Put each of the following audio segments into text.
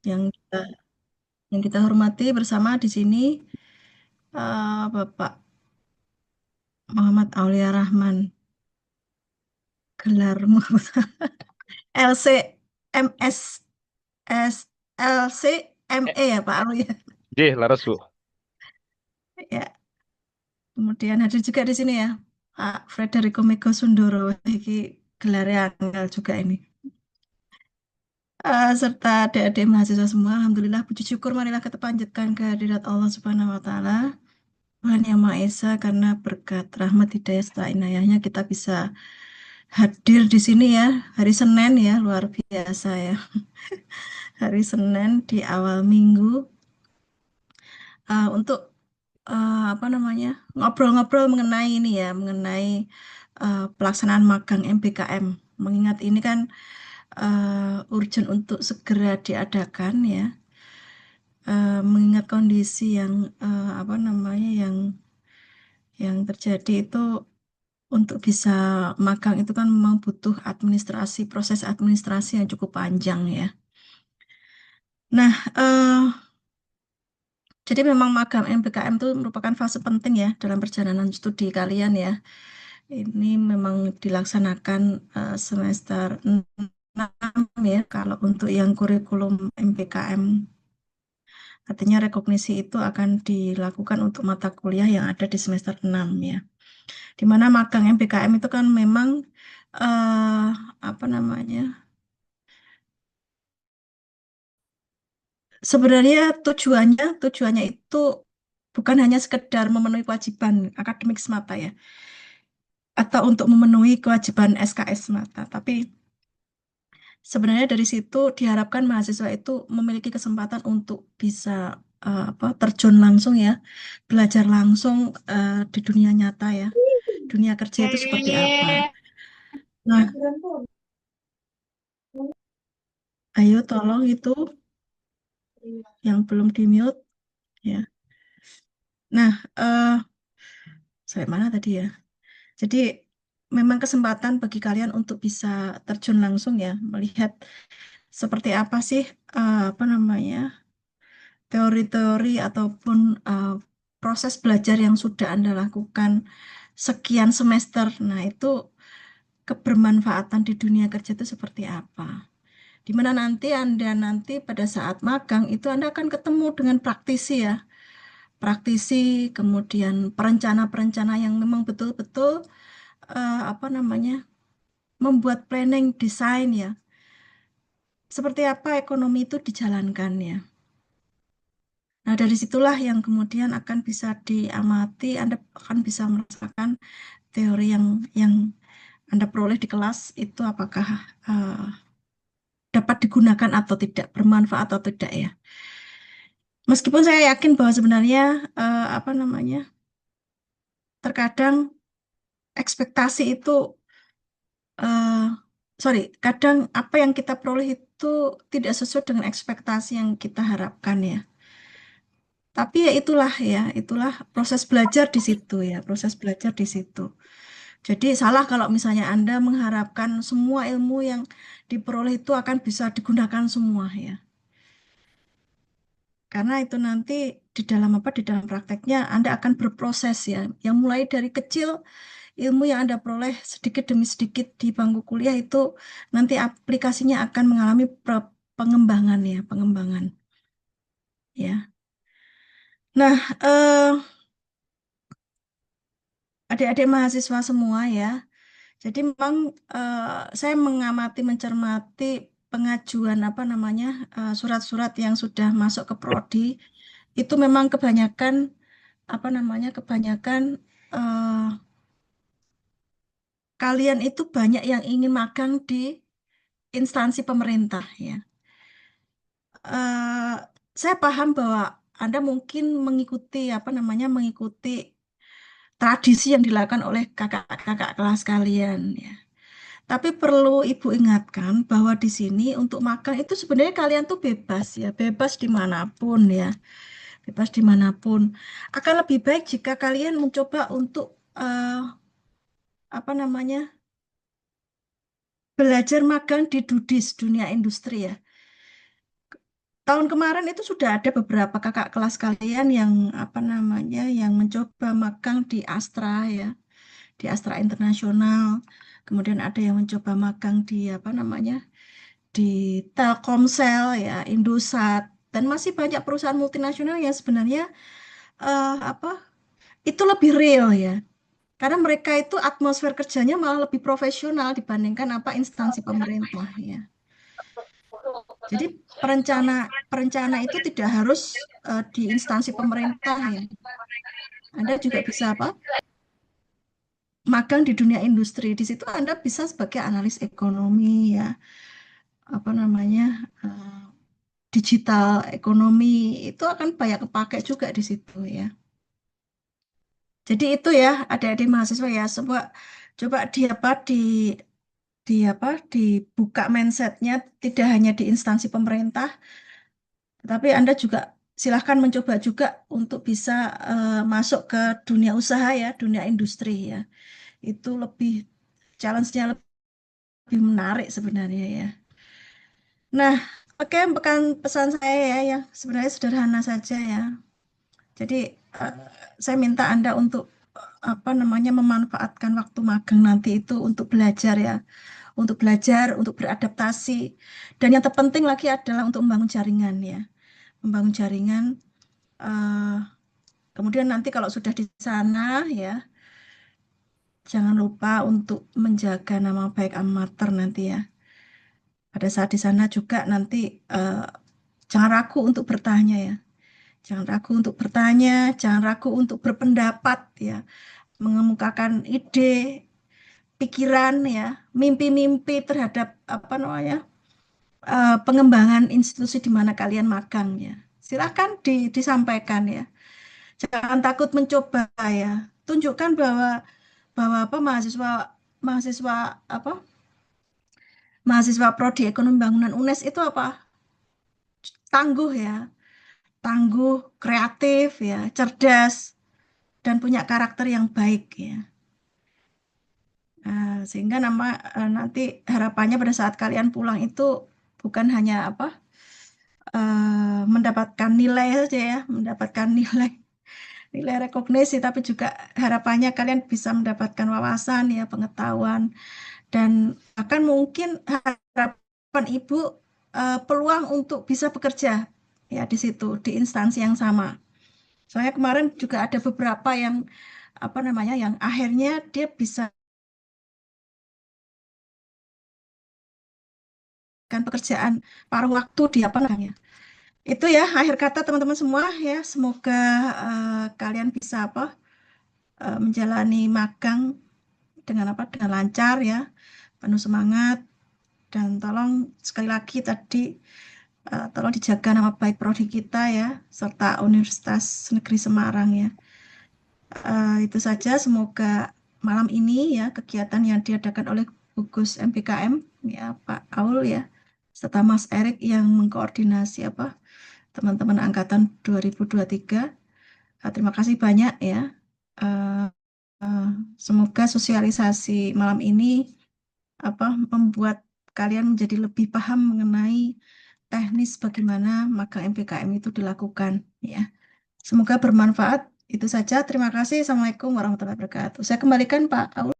Yang kita, yang kita hormati bersama di sini Bapak Muhammad Aulia Rahman, gelar LC MS S LC Eh, ME ya Pak Aulia. J, laras Bu. Ya, kemudian hadir juga di sini ya Pak Frederico Mego Sundoro, ini gelarnya angel juga ini. Serta adik-adik mahasiswa semua, Alhamdulillah puji syukur marilah kita panjatkan kehadirat Allah Subhanahu wa Ta'ala, Tuhan Yang Maha Esa, karena berkat rahmat hidayah serta inayahnya kita bisa hadir di sini ya, hari Senin ya, luar biasa ya. Hari Senin di awal minggu untuk apa namanya, ngobrol-ngobrol mengenai ini ya, mengenai pelaksanaan magang MBKM. Mengingat ini kan urgent untuk segera diadakan ya, mengingat kondisi yang apa namanya, yang terjadi itu. Untuk bisa magang itu kan memang butuh administrasi, proses administrasi yang cukup panjang ya. Nah, jadi memang magang MBKM itu merupakan fase penting ya dalam perjalanan studi kalian ya. Ini memang dilaksanakan semester 6 ya kalau untuk yang kurikulum MBKM. Artinya rekognisi itu akan dilakukan untuk mata kuliah yang ada di semester 6 ya. Di mana magang MBKM itu kan memang eh, apa namanya? Sebenarnya tujuannya itu bukan hanya sekedar memenuhi kewajiban akademik semata ya, atau untuk memenuhi kewajiban SKS semata, tapi sebenarnya dari situ diharapkan mahasiswa itu memiliki kesempatan untuk bisa apa, terjun langsung ya, belajar langsung di dunia nyata ya, dunia kerja itu seperti apa. Nah, ayo tolong itu yang belum di mute ya. Nah, sampai mana tadi ya? Jadi memang kesempatan bagi kalian untuk bisa terjun langsung ya, melihat seperti apa sih apa namanya, teori-teori ataupun proses belajar yang sudah Anda lakukan sekian semester. Nah, itu kebermanfaatan di dunia kerja itu seperti apa? Di mana nanti Anda nanti pada saat magang itu Anda akan ketemu dengan praktisi ya, praktisi, kemudian perencana-perencana yang memang betul-betul apa namanya, membuat planning desain ya. Seperti apa ekonomi itu dijalankan ya. Nah, dari situlah yang kemudian akan bisa diamati, Anda akan bisa merasakan teori yang Anda peroleh di kelas itu apakah eh, dapat digunakan atau tidak, bermanfaat atau tidak ya. Meskipun saya yakin bahwa sebenarnya apa namanya, terkadang ekspektasi itu eh, sorry, kadang apa yang kita peroleh itu tidak sesuai dengan ekspektasi yang kita harapkan ya. Tapi ya itulah proses belajar di situ ya, proses belajar di situ. Jadi salah kalau misalnya Anda mengharapkan semua ilmu yang diperoleh itu akan bisa digunakan semua ya. Karena itu nanti di dalam apa, di dalam prakteknya Anda akan berproses ya. Yang mulai dari kecil ilmu yang Anda peroleh sedikit demi sedikit di bangku kuliah itu nanti aplikasinya akan mengalami pengembangan ya, pengembangan ya. Nah, adik-adik mahasiswa semua ya. Jadi memang eh, saya mengamati, mencermati pengajuan apa namanya, surat-surat yang sudah masuk ke prodi itu memang kebanyakan apa namanya, kebanyakan eh, kalian itu banyak yang ingin magang di instansi pemerintah ya. Eh, saya paham bahwa Anda mungkin mengikuti apa namanya, mengikuti tradisi yang dilakukan oleh kakak-kakak kelas kalian ya. Tapi perlu Ibu ingatkan bahwa di sini untuk magang itu sebenarnya kalian tuh bebas ya, bebas dimanapun ya, bebas dimanapun. Akan lebih baik jika kalian mencoba untuk apa namanya, belajar magang di DUDIS, dunia industri ya. tahun kemarin itu sudah ada beberapa kakak kelas kalian yang apa namanya, yang mencoba magang di Astra ya, di Astra Internasional. Kemudian ada yang mencoba magang di apa namanya, di Telkomsel ya, Indosat, dan masih banyak perusahaan multinasional yang sebenarnya apa itu lebih real ya. Karena mereka itu atmosfer kerjanya malah lebih profesional dibandingkan apa instansi pemerintah ya. Jadi perencana perencana itu tidak harus di instansi pemerintah ya. Anda juga bisa apa? Magang di dunia industri. Di situ Anda bisa sebagai analis ekonomi ya, apa namanya? eh, digital ekonomi itu akan banyak kepakai juga di situ ya. Jadi itu ya adik-adik mahasiswa ya, coba coba di apa di apa dibuka mindsetnya tidak hanya di instansi pemerintah, tetapi Anda juga silahkan mencoba juga untuk bisa masuk ke dunia usaha ya, dunia industri ya. Itu lebih challenge-nya lebih menarik sebenarnya ya. Nah, oke, pesan saya ya, yang sebenarnya sederhana saja ya. Jadi eh, saya minta Anda untuk apa namanya memanfaatkan waktu magang nanti itu untuk belajar ya, untuk belajar, untuk beradaptasi. Dan yang terpenting lagi adalah untuk membangun jaringan ya, membangun jaringan. eh, Kemudian nanti kalau sudah di sana ya, jangan lupa untuk menjaga nama baik amatir nanti ya. Pada saat di sana juga nanti eh, jangan ragu untuk bertanya ya. Jangan ragu untuk bertanya, jangan ragu untuk berpendapat ya, mengemukakan ide, pikiran ya, mimpi-mimpi terhadap apa namanya pengembangan institusi di mana kalian magang ya. Silakan disampaikan ya. Jangan takut mencoba ya. Tunjukkan bahwa bahwa apa mahasiswa mahasiswa apa mahasiswa prodi ekonomi bangunan UNES itu apa? Tangguh ya, tangguh, kreatif ya, cerdas dan punya karakter yang baik ya. Sehingga nanti harapannya pada saat kalian pulang itu bukan hanya apa mendapatkan nilai saja ya, mendapatkan nilai nilai rekognisi, tapi juga harapannya kalian bisa mendapatkan wawasan ya, pengetahuan dan akan mungkin harapan ibu peluang untuk bisa bekerja ya di situ di instansi yang sama. Soalnya kemarin juga ada beberapa yang apa namanya yang akhirnya dia bisa kan pekerjaan paruh waktu di apa namanya. Itu ya akhir kata teman-teman semua ya. Semoga kalian bisa apa menjalani magang dengan apa dengan lancar ya, penuh semangat dan tolong sekali lagi tadi tolong dijaga nama baik prodi kita ya serta Universitas Negeri Semarang ya. Itu saja semoga malam ini ya kegiatan yang diadakan oleh gugus MPKM ya Pak Aul ya serta Mas Erik yang mengkoordinasi apa teman-teman angkatan 2023. Terima kasih banyak ya. Eh, eh, Semoga sosialisasi malam ini apa membuat kalian menjadi lebih paham mengenai teknis bagaimana magang MPKM itu dilakukan ya. Semoga bermanfaat. Itu saja. Terima kasih. Assalamualaikum warahmatullahi wabarakatuh. Saya kembalikan Pak Aul.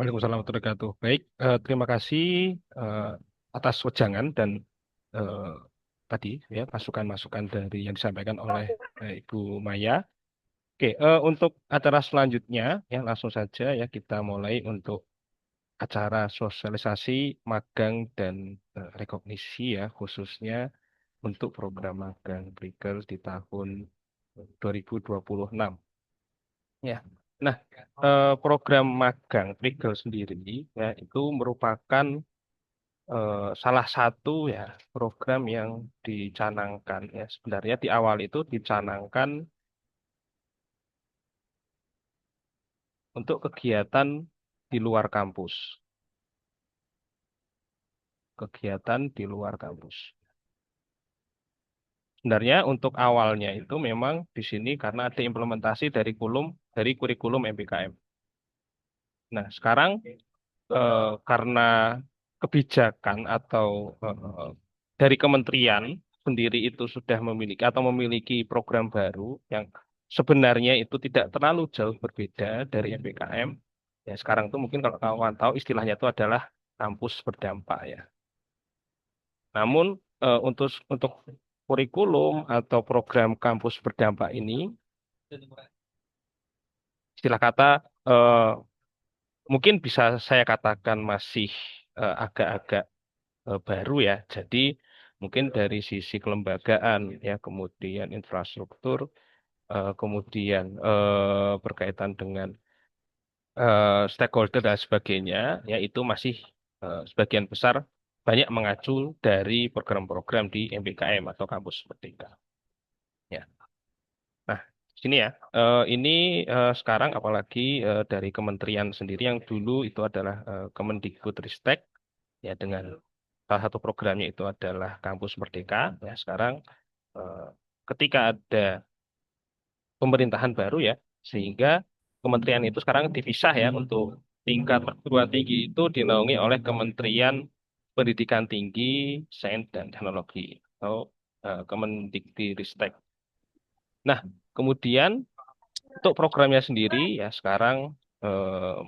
Waalaikumsalam warahmatullahi wabarakatuh. Baik, terima kasih eh, atas wejangan dan eh, tadi ya masukan-masukan dari yang disampaikan oleh Ibu Maya. Oke, untuk acara selanjutnya ya langsung saja ya kita mulai untuk acara sosialisasi magang dan rekognisi ya khususnya untuk program magang Brigel di tahun 2026. Ya. Nah, program magang Prigel sendiri ya itu merupakan salah satu ya program yang dicanangkan ya sebenarnya di awal itu dicanangkan untuk kegiatan di luar kampus, kegiatan di luar kampus. Sebenarnya untuk awalnya itu memang di sini karena ada implementasi dari kurikulum MBKM. Nah, sekarang karena kebijakan atau dari kementerian sendiri itu sudah memiliki atau memiliki program baru yang sebenarnya itu tidak terlalu jauh berbeda dari MBKM. Ya, sekarang tuh mungkin kalau kawan tahu istilahnya itu adalah kampus berdampak ya. Namun untuk kurikulum atau program kampus berdampak ini, istilah kata eh, mungkin bisa saya katakan masih agak-agak baru ya. Jadi mungkin dari sisi kelembagaan ya, kemudian infrastruktur, kemudian berkaitan dengan stakeholder dan sebagainya, ya itu masih sebagian besar banyak mengacu dari program-program di MBKM atau Kampus Merdeka. Ya. Nah, sini ya. Ini sekarang apalagi dari kementerian sendiri yang dulu itu adalah Kemendikbudristek ya dengan salah satu programnya itu adalah Kampus Merdeka. Ya, sekarang eh, ketika ada pemerintahan baru ya, sehingga kementerian itu sekarang dipisah ya untuk tingkat perguruan tinggi itu dinaungi oleh Kementerian Pendidikan Tinggi, Sains dan Teknologi atau Kemendikbudristek. Nah, kemudian untuk programnya sendiri ya sekarang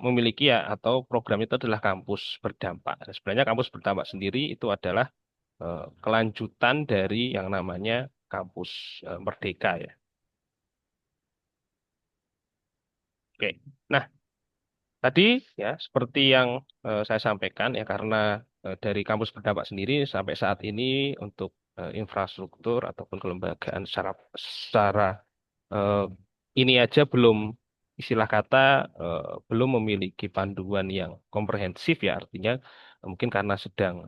memiliki ya atau program itu adalah kampus berdampak. Nah, sebenarnya kampus berdampak sendiri itu adalah kelanjutan dari yang namanya kampus Merdeka ya. Oke. Nah, tadi ya seperti yang saya sampaikan ya karena dari kampus berdampak sendiri sampai saat ini untuk infrastruktur ataupun kelembagaan secara eh, ini aja belum istilah kata belum memiliki panduan yang komprehensif ya artinya mungkin karena sedang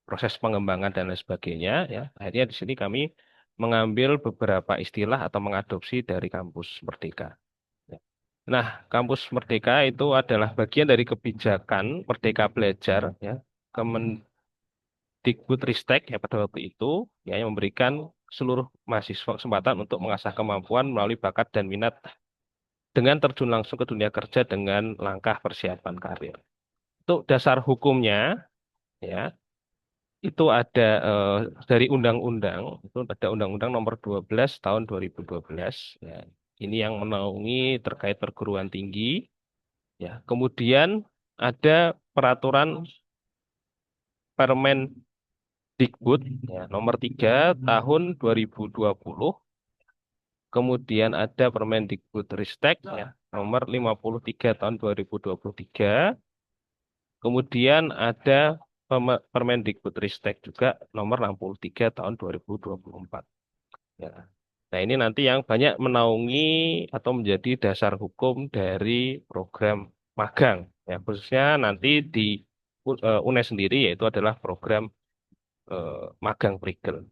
proses pengembangan dan lain sebagainya ya akhirnya di sini kami mengambil beberapa istilah atau mengadopsi dari kampus Merdeka. Ya. Nah, kampus Merdeka itu adalah bagian dari kebijakan Merdeka Belajar ya Kemendikbudristek ya pada waktu itu ya yang memberikan seluruh mahasiswa kesempatan untuk mengasah kemampuan melalui bakat dan minat dengan terjun langsung ke dunia kerja dengan langkah persiapan karir. Untuk dasar hukumnya, ya, itu ada dari undang-undang, itu ada Undang-Undang Nomor 12 Tahun 2012. Ya. Ini yang menaungi terkait perguruan tinggi. Ya. Kemudian ada peraturan Permendikbud ya, Nomor 3 Tahun 2020. Kemudian ada Permendikbudristek ya, Nomor 53 Tahun 2023. Kemudian ada Permendikbudristek juga nomor 63 tahun 2024. Ya. Nah, ini nanti yang banyak menaungi atau menjadi dasar hukum dari program magang. Ya, khususnya nanti di UNES sendiri yaitu adalah program magang prigel.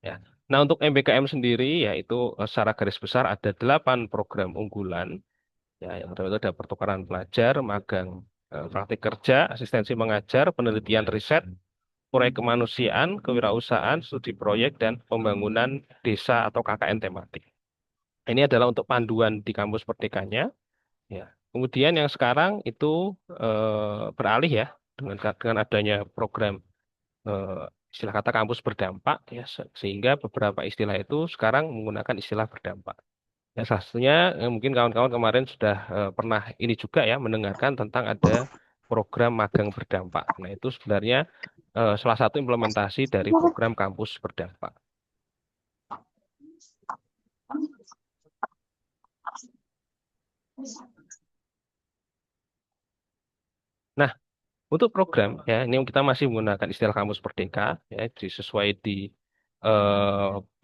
Ya. Nah, untuk MBKM sendiri yaitu secara garis besar ada 8 program unggulan. Ya, yang pertama itu ada pertukaran pelajar, magang, praktik kerja, asistensi mengajar, penelitian riset, proyek kemanusiaan, kewirausahaan, studi proyek, dan pembangunan desa atau KKN tematik. Ini adalah untuk panduan di kampus Merdekanya. Ya. Kemudian yang sekarang itu beralih ya dengan adanya program istilah kata kampus berdampak ya sehingga beberapa istilah itu sekarang menggunakan istilah berdampak. Ya, salah satunya mungkin kawan-kawan kemarin sudah pernah ini juga ya mendengarkan tentang ada program magang berdampak. Nah, itu sebenarnya salah satu implementasi dari program kampus berdampak. Nah, untuk program ya ini kita masih menggunakan istilah kampus Merdeka ya sesuai di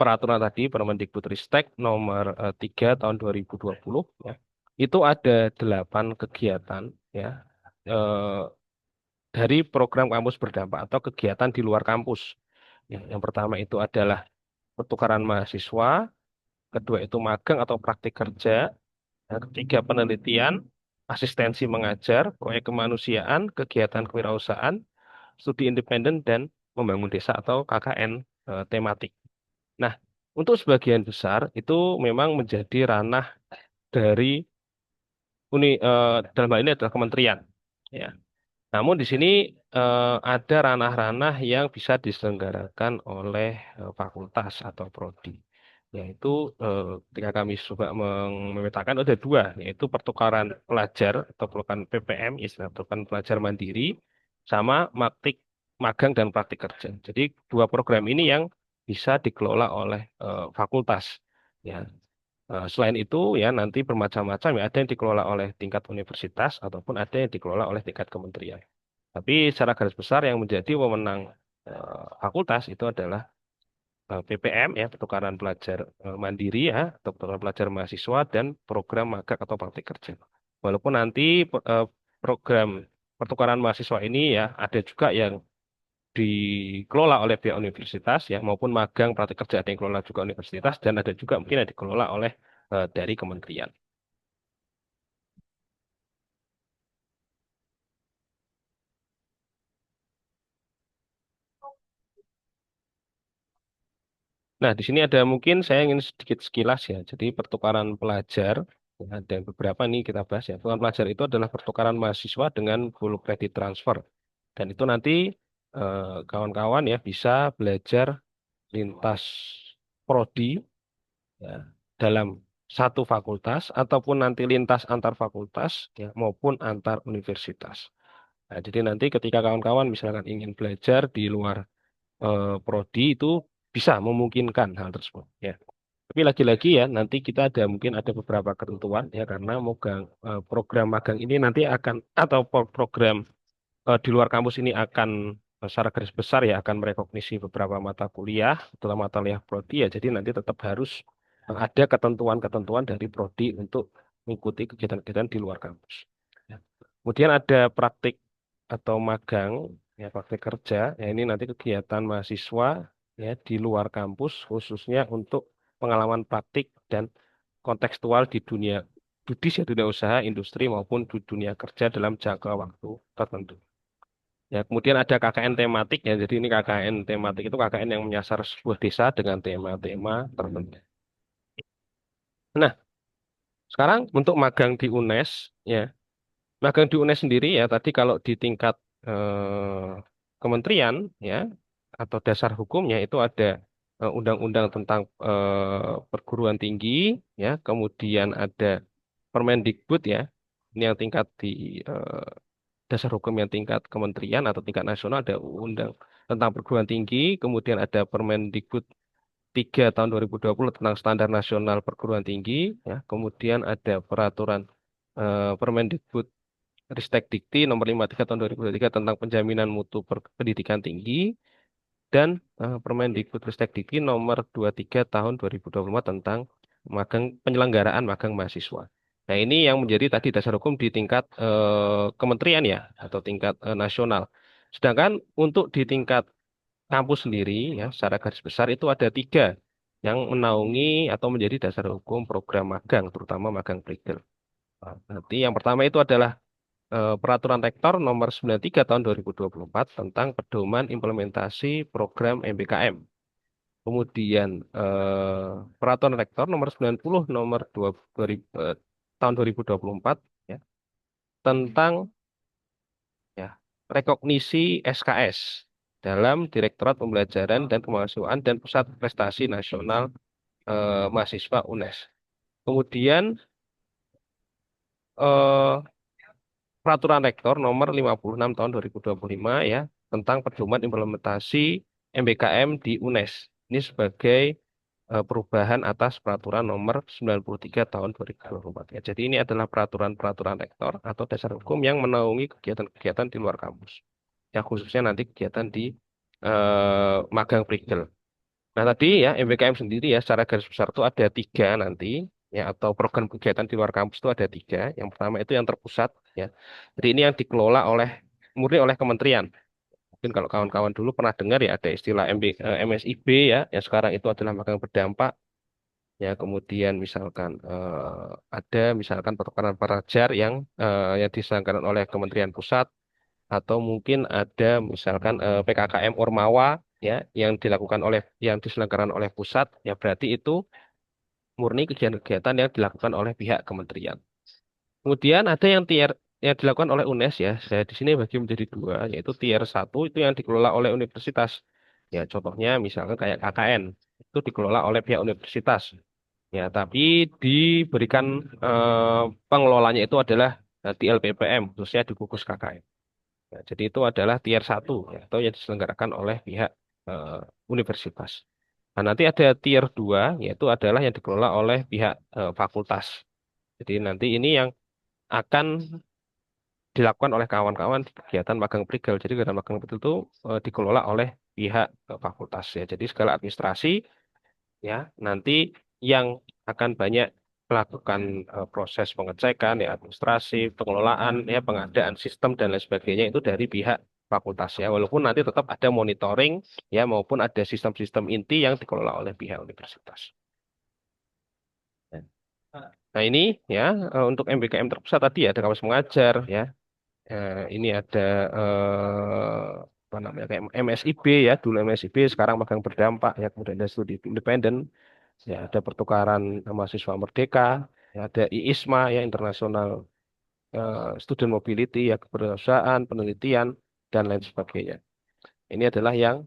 peraturan tadi Permendikbudristek nomor 3 tahun 2020 ya. Itu ada 8 kegiatan ya. eh, dari program kampus berdampak atau kegiatan di luar kampus. Yang pertama itu adalah pertukaran mahasiswa, kedua itu magang atau praktik kerja, yang ketiga penelitian, asistensi mengajar, proyek kemanusiaan, kegiatan kewirausahaan, studi independen, dan membangun desa atau KKN tematik. Nah, untuk sebagian besar itu memang menjadi ranah dari dalam hal ini adalah kementerian. Ya. Namun di sini ada ranah-ranah yang bisa diselenggarakan oleh fakultas atau prodi. Yaitu ketika kami coba memetakan ada dua, yaitu pertukaran pelajar atau pertukaran PPM, istilah pertukaran pelajar mandiri, sama magang dan praktik kerja. Jadi dua program ini yang bisa dikelola oleh fakultas. Ya, selain itu ya nanti bermacam-macam ya ada yang dikelola oleh tingkat universitas ataupun ada yang dikelola oleh tingkat kementerian. Tapi secara garis besar yang menjadi wewenang fakultas itu adalah PPM ya pertukaran pelajar mandiri ya atau pertukaran pelajar mahasiswa dan program magang atau praktik kerja. Walaupun nanti program pertukaran mahasiswa ini ya ada juga yang dikelola oleh pihak universitas ya maupun magang praktik kerja ada yang dikelola juga universitas dan ada juga mungkin yang dikelola oleh dari kementerian. Nah, di sini ada mungkin saya ingin sedikit sekilas ya. Jadi pertukaran pelajar, ya, ada beberapa nih kita bahas ya. Pertukaran pelajar itu adalah pertukaran mahasiswa dengan full credit transfer. Dan itu nanti kawan-kawan ya bisa belajar lintas prodi ya, dalam satu fakultas ataupun nanti lintas antar fakultas ya, maupun antar universitas. Nah, jadi nanti ketika kawan-kawan misalkan ingin belajar di luar prodi itu bisa memungkinkan hal tersebut ya. Tapi lagi-lagi ya nanti kita ada mungkin ada beberapa ketentuan ya karena program magang ini nanti akan atau program di luar kampus ini akan secara garis besar ya akan merekognisi beberapa mata kuliah atau mata kuliah prodi ya. Jadi nanti tetap harus ada ketentuan-ketentuan dari prodi untuk mengikuti kegiatan-kegiatan di luar kampus. Ya. Kemudian ada praktik atau magang ya praktik kerja ya ini nanti kegiatan mahasiswa ya di luar kampus khususnya untuk pengalaman praktik dan kontekstual di dunia judis ya dunia usaha industri maupun di dunia kerja dalam jangka waktu tertentu. Ya, kemudian ada KKN tematik ya. Jadi ini KKN tematik itu KKN yang menyasar sebuah desa dengan tema-tema tertentu. Nah, sekarang untuk magang di UNES ya. Magang di UNES sendiri ya tadi kalau di tingkat kementerian ya atau dasar hukumnya itu ada undang-undang tentang perguruan tinggi ya, kemudian ada Permendikbud ya. Ini yang tingkat di eh, dasar hukum yang tingkat kementerian atau tingkat nasional ada undang tentang perguruan tinggi, kemudian ada Permendikbud 3 tahun 2020 tentang standar nasional perguruan tinggi, ya. Kemudian ada peraturan Permendikbud Ristek Dikti nomor 53 tahun 2023 tentang penjaminan mutu pendidikan tinggi dan Permendikbudristek Dikti nomor 23 tahun 2024 tentang penyelenggaraan magang mahasiswa. Nah, ini yang menjadi tadi dasar hukum di tingkat kementerian ya atau tingkat nasional. Sedangkan untuk di tingkat kampus sendiri ya secara garis besar itu ada tiga yang menaungi atau menjadi dasar hukum program magang, terutama magang legal. Nah, nanti yang pertama itu adalah Peraturan Rektor Nomor 93 Tahun 2024 tentang pedoman implementasi program MBKM. Kemudian Peraturan Rektor Nomor 90 Nomor 2000, Tahun 2024 ya, tentang ya rekognisi SKS dalam Direktorat Pembelajaran dan Kemahasiswaan dan Pusat Prestasi Nasional Mahasiswa UNES. Kemudian eh, Peraturan Rektor Nomor 56 Tahun 2025 ya tentang pedoman implementasi MBKM di UNES. Ini sebagai perubahan atas Peraturan Nomor 93 Tahun 2024 ya. Jadi ini adalah peraturan-peraturan rektor atau dasar hukum yang menaungi kegiatan-kegiatan di luar kampus. Ya khususnya nanti kegiatan di magang prigel. Nah tadi ya MBKM sendiri ya secara garis besar itu ada tiga nanti ya atau program kegiatan di luar kampus itu ada tiga. Yang pertama itu yang terpusat ya. Jadi ini yang dikelola murni oleh kementerian. Mungkin kalau kawan-kawan dulu pernah dengar ya ada istilah MSIB ya yang sekarang itu adalah magang berdampak ya. Kemudian misalkan ada misalkan pertukaran pelajar yang diselenggarakan oleh Kementerian Pusat atau mungkin ada misalkan PKKM Ormawa ya yang diselenggarakan oleh pusat ya berarti itu murni kegiatan-kegiatan yang dilakukan oleh pihak kementerian. Kemudian ada yang yang dilakukan oleh UNES ya, saya di sini bagi menjadi dua, yaitu tier satu itu yang dikelola oleh universitas. Ya, contohnya misalkan kayak KKN, itu dikelola oleh pihak universitas. Ya, tapi diberikan pengelolanya itu adalah di LPPM, khususnya di gugus KKN. Ya, jadi itu adalah tier satu, ya, atau yang diselenggarakan oleh pihak eh, universitas. Nah, nanti ada tier 2 yaitu adalah yang dikelola oleh pihak fakultas. Jadi nanti ini yang akan dilakukan oleh kawan-kawan di kegiatan magang prigel. Jadi kegiatan magang prigel itu dikelola oleh pihak fakultas ya. Jadi segala administrasi ya nanti yang akan banyak melakukan proses pengecekan ya administrasi, pengelolaan ya pengadaan sistem dan lain sebagainya itu dari pihak fakultas ya. Walaupun nanti tetap ada monitoring ya maupun ada sistem-sistem inti yang dikelola oleh pihak universitas. Nah ini ya untuk MBKM terpusat tadi ya, ada kampus mengajar ya. Ini ada apa namanya kayak MSIB ya, dulu MSIB sekarang magang berdampak ya, kemudian ada studi independen, ya ada pertukaran mahasiswa merdeka, ya ada IISMA ya International Student Mobility ya kebersamaan, penelitian dan lain sebagainya. Ini adalah yang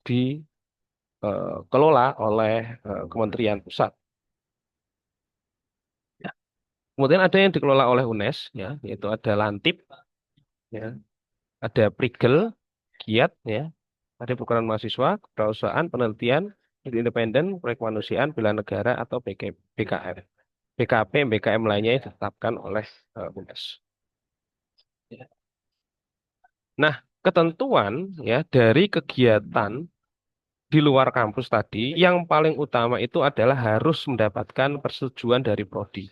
dikelola oleh Kementerian Pusat. Ya. Kemudian ada yang dikelola oleh UNES ya, yaitu ada Lantip ya, ada Prigel, Giat ya, ada program mahasiswa, kewirausahaan, penelitian, studi independen, proyek kemanusiaan, bela negara, atau BKM. BKP, BKM lainnya yang ditetapkan oleh UNES. Nah, ketentuan ya dari kegiatan di luar kampus tadi, yang paling utama itu adalah harus mendapatkan persetujuan dari prodi.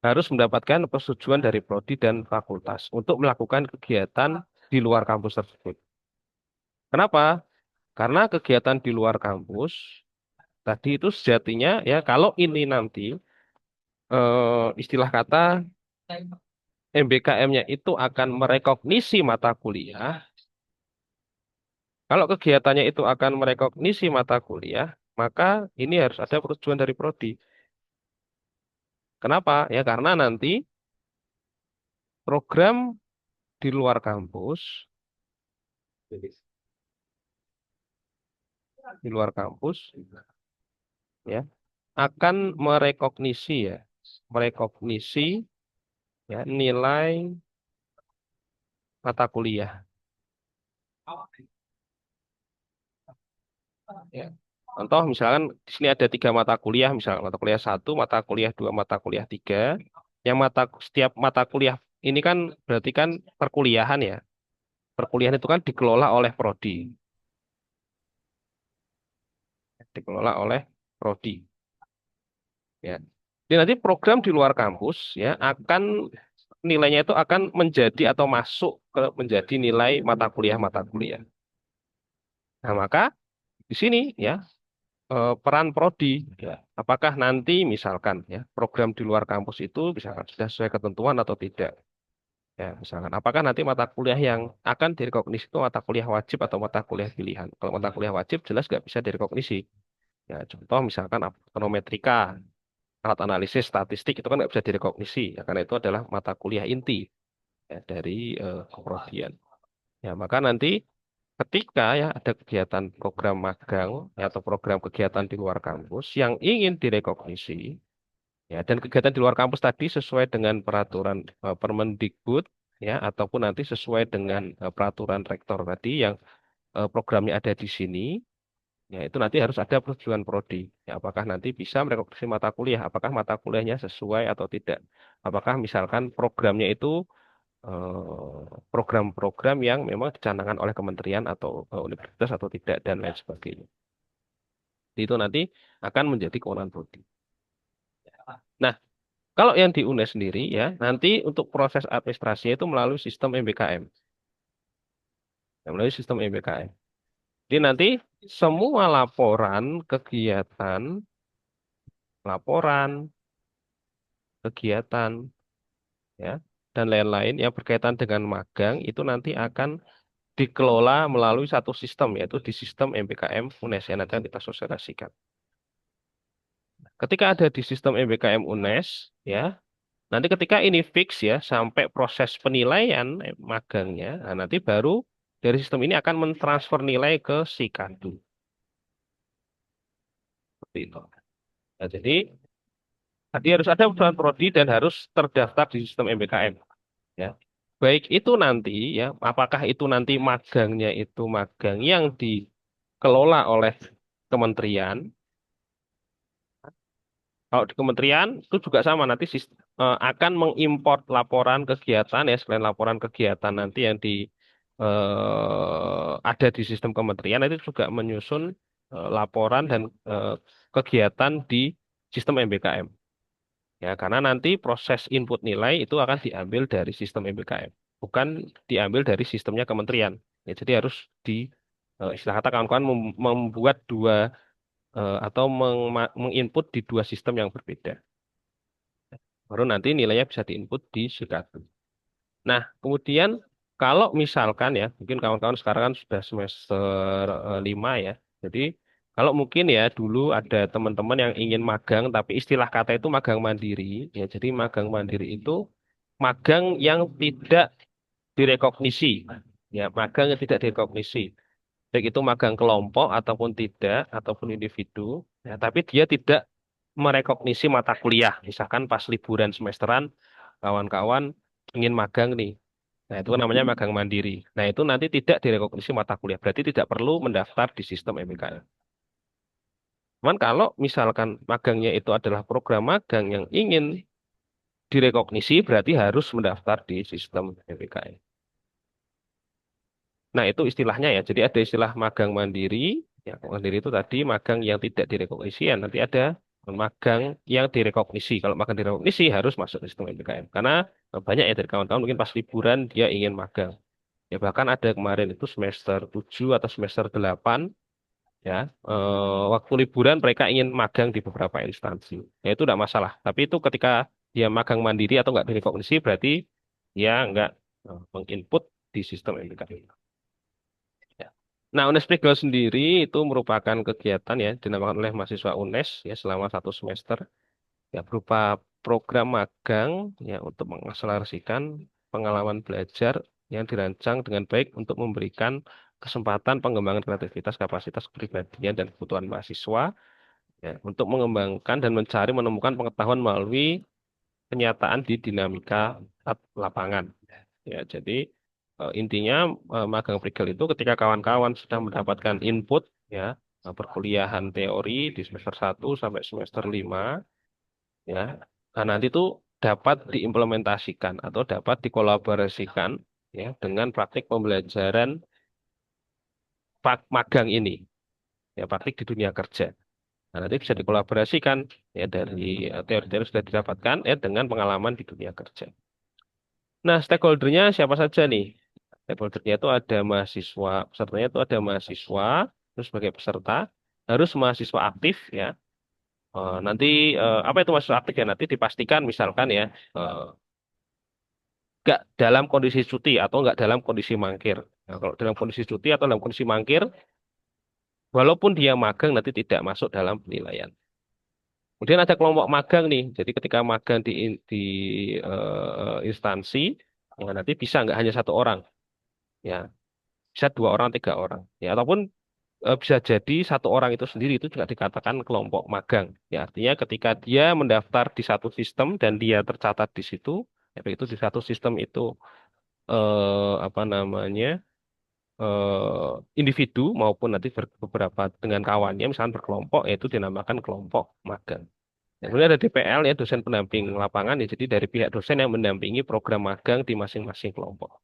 Harus mendapatkan persetujuan dari prodi dan fakultas untuk melakukan kegiatan di luar kampus tersebut. Kenapa? Karena kegiatan di luar kampus tadi itu sejatinya ya kalau ini nanti istilah kata MBKM-nya itu akan merekognisi mata kuliah. Kalau kegiatannya itu akan merekognisi mata kuliah, maka ini harus ada persetujuan dari prodi. Kenapa? Ya karena nanti program di luar kampus, di luar kampus ya akan merekognisi ya, merekognisi ya nilai mata kuliah. Ya. Contoh misalkan di sini ada tiga mata kuliah, misalkan mata kuliah satu, mata kuliah dua, mata kuliah tiga. Yang setiap mata kuliah ini kan berarti kan perkuliahan ya. Perkuliahan itu kan dikelola oleh prodi, dikelola oleh prodi. Ya. Jadi nanti program di luar kampus ya akan nilainya itu akan menjadi atau masuk ke menjadi nilai mata kuliah. Nah maka di sini ya peran prodi ya. Apakah nanti misalkan ya program di luar kampus itu misalkan sudah sesuai ketentuan atau tidak ya misalkan apakah nanti mata kuliah yang akan direkognisi itu mata kuliah wajib atau mata kuliah pilihan. Kalau mata kuliah wajib jelas nggak bisa direkognisi ya contoh misalkan ekonometrika, alat analisis statistik itu kan nggak bisa direkognisi ya karena itu adalah mata kuliah inti ya, dari keprodian ya maka nanti ketika ya ada kegiatan program magang ya, atau program kegiatan di luar kampus yang ingin direkognisi ya dan kegiatan di luar kampus tadi sesuai dengan peraturan Permendikbud ya ataupun nanti sesuai dengan peraturan rektor tadi yang programnya ada di sini ya itu nanti harus ada persetujuan prodi ya apakah nanti bisa merekognisi mata kuliah apakah mata kuliahnya sesuai atau tidak apakah misalkan programnya itu program-program yang memang dicanangkan oleh kementerian atau universitas atau tidak dan lain sebagainya. Itu nanti akan menjadi kewenangan prodi. Nah, kalau yang di UNES sendiri ya, nanti untuk proses administrasinya itu melalui sistem MBKM. Ya, melalui sistem MBKM. Jadi nanti semua laporan kegiatan, laporan kegiatan ya dan lain-lain yang berkaitan dengan magang itu nanti akan dikelola melalui satu sistem yaitu di sistem MBKM UNES yang nanti akan kita sosialisasikan. Ketika ada di sistem MBKM UNES, ya, Nanti ketika ini fix ya sampai proses penilaian magangnya, nah, nanti baru dari sistem ini akan mentransfer nilai ke si kadu. Seperti itu. Nah, jadi tadi harus ada usulan prodi dan harus terdaftar di sistem MBKM. Ya. Baik itu nanti ya, apakah itu nanti magangnya itu magang yang dikelola oleh kementerian. Kalau di kementerian itu juga sama nanti akan mengimport laporan kegiatan ya selain laporan kegiatan nanti yang ada di sistem kementerian itu juga menyusun laporan dan kegiatan di sistem MBKM. Ya, karena nanti proses input nilai itu akan diambil dari sistem MBKM, bukan diambil dari sistemnya kementerian. Ya, jadi harus istilah kata kawan-kawan membuat dua atau menginput di dua sistem yang berbeda. Baru nanti nilainya bisa diinput di Sikatu. Nah, kemudian kalau misalkan ya, mungkin kawan-kawan sekarang kan sudah semester 5 ya. Jadi kalau mungkin ya dulu ada teman-teman yang ingin magang, tapi istilah kata itu magang mandiri. Ya, jadi magang mandiri itu magang yang tidak direkognisi. Ya, magang yang tidak direkognisi. Baik itu magang kelompok ataupun tidak, ataupun individu. Ya, tapi dia tidak merekognisi mata kuliah. Misalkan pas liburan semesteran, kawan-kawan ingin magang nih. Nah, itu kan namanya magang mandiri. Nah, itu nanti tidak direkognisi mata kuliah. Berarti tidak perlu mendaftar di sistem MBKM. Cuman kalau misalkan magangnya itu adalah program magang yang ingin direkognisi, berarti harus mendaftar di sistem MBKM. Nah, itu istilahnya ya. Jadi ada istilah magang mandiri. Ya, mandiri itu tadi magang yang tidak direkognisi. Ya, nanti ada magang yang direkognisi. Kalau magang direkognisi harus masuk ke sistem MBKM. Karena banyak ya dari kawan-kawan mungkin pas liburan dia ingin magang. Ya, bahkan ada kemarin itu semester 7 atau semester 8 ya. Waktu liburan mereka ingin magang di beberapa instansi. Ya, itu tidak masalah. Tapi itu ketika dia magang mandiri atau nggak direkognisi berarti dia nggak menginput di sistem MBKM. Ya. Nah, UNES sendiri itu merupakan kegiatan ya dinamakan oleh mahasiswa UNES ya selama 1 semester ya berupa program magang ya untuk mengakselerasikan pengalaman belajar yang dirancang dengan baik untuk memberikan kesempatan pengembangan kreativitas, kapasitas kepribadian dan kebutuhan mahasiswa ya untuk mengembangkan dan mencari menemukan pengetahuan melalui kenyataan di dinamika lapangan. Ya, jadi intinya magang prigel itu ketika kawan-kawan sudah mendapatkan input ya perkuliahan teori di semester 1 sampai semester 5 ya. Nah, nanti itu dapat diimplementasikan atau dapat dikolaborasikan ya dengan praktik pembelajaran magang ini ya praktik di dunia kerja. Nah, nanti bisa dikolaborasikan ya dari teori-teori sudah didapatkan ya dengan pengalaman di dunia kerja. Nah, stakeholdernya siapa saja nih? Stakeholdernya itu ada mahasiswa, pesertanya itu ada mahasiswa, terus sebagai peserta harus mahasiswa aktif ya. Nanti apa itu mahasiswa aktif ya? Nanti dipastikan misalkan ya nggak dalam kondisi cuti atau nggak dalam kondisi mangkir. Nah, kalau dalam kondisi cuti atau dalam kondisi mangkir, walaupun dia magang nanti tidak masuk dalam penilaian. Kemudian ada kelompok magang nih. Jadi ketika magang di instansi, ya nanti bisa nggak hanya 1 orang, ya bisa 2 orang, 3 orang, ya ataupun bisa jadi 1 orang itu sendiri itu juga dikatakan kelompok magang. Ya artinya ketika dia mendaftar di satu sistem dan dia tercatat di situ, ya itu di satu sistem itu apa namanya individu maupun nanti beberapa dengan kawannya, misalkan berkelompok, yaitu dinamakan kelompok magang. Ya, kemudian ada DPL ya dosen pendamping lapangan ya jadi dari pihak dosen yang mendampingi program magang di masing-masing kelompok.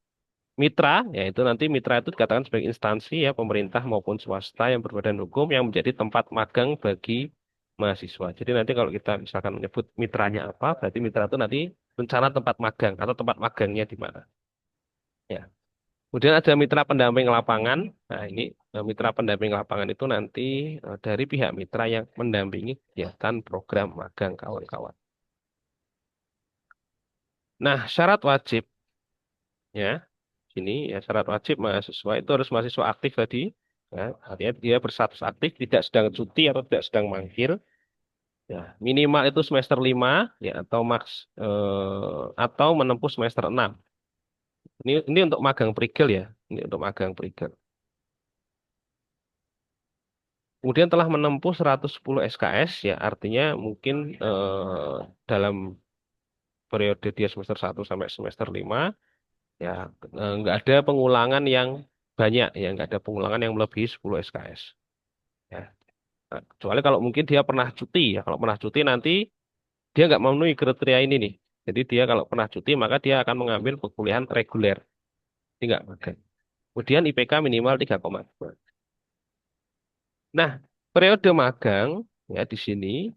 Mitra, yaitu nanti mitra itu dikatakan sebagai instansi ya pemerintah maupun swasta yang berbadan hukum yang menjadi tempat magang bagi mahasiswa. Jadi nanti kalau kita misalkan menyebut mitranya apa, berarti mitra itu nanti rencana tempat magang atau tempat magangnya di mana. Ya. Kemudian ada mitra pendamping lapangan. Nah, ini mitra pendamping lapangan itu nanti dari pihak mitra yang mendampingi kegiatan program magang kawan-kawan. Nah, syarat wajib ya. Ini ya syarat wajib mahasiswa itu harus mahasiswa aktif tadi. Ya, artinya dia berstatus aktif, tidak sedang cuti atau tidak sedang mangkir. Ya, minimal itu semester 5 ya atau atau menempuh semester 6. Ini untuk magang prigel ya. Ini untuk magang prigel. Kemudian telah menempuh 110 SKS ya artinya mungkin dalam periode dia semester 1 sampai semester 5 ya nggak ada pengulangan yang banyak ya nggak ada pengulangan yang melebihi 10 SKS. Ya. Nah, kecuali kalau mungkin dia pernah cuti ya. Kalau pernah cuti nanti dia nggak memenuhi kriteria ini nih. Jadi dia kalau pernah cuti maka dia akan mengambil perkuliahan reguler. Ini nggak magang. Kemudian IPK minimal 3,2. Nah, periode magang ya di sini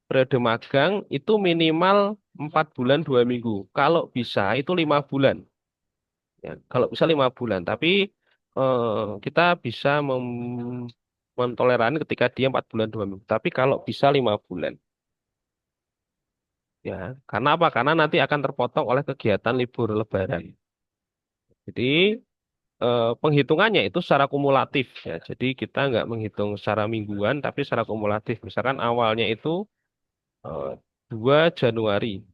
periode magang itu minimal 4 bulan 2 minggu. Kalau bisa itu 5 bulan. Ya, kalau bisa 5 bulan. Tapi kita bisa mentoleransi ketika dia 4 bulan 2 minggu. Tapi kalau bisa 5 bulan. Ya, karena apa? Karena nanti akan terpotong oleh kegiatan libur Lebaran. Jadi penghitungannya itu secara kumulatif ya. Jadi kita nggak menghitung secara mingguan, tapi secara kumulatif. Misalkan awalnya itu eh, 2 Januari,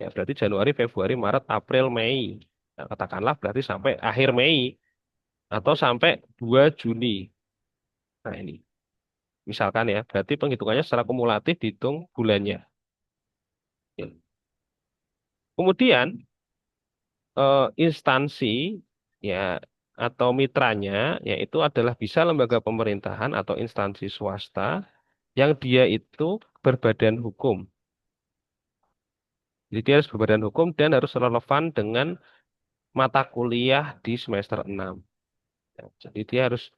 ya berarti Januari, Februari, Maret, April, Mei. Nah, katakanlah berarti sampai akhir Mei atau sampai 2 Juni. Nah ini, misalkan ya, berarti penghitungannya secara kumulatif dihitung bulannya. Ya. Kemudian instansi ya atau mitranya yaitu adalah bisa lembaga pemerintahan atau instansi swasta yang dia itu berbadan hukum. Jadi dia harus berbadan hukum dan harus relevan dengan mata kuliah di semester 6. Ya, jadi dia harus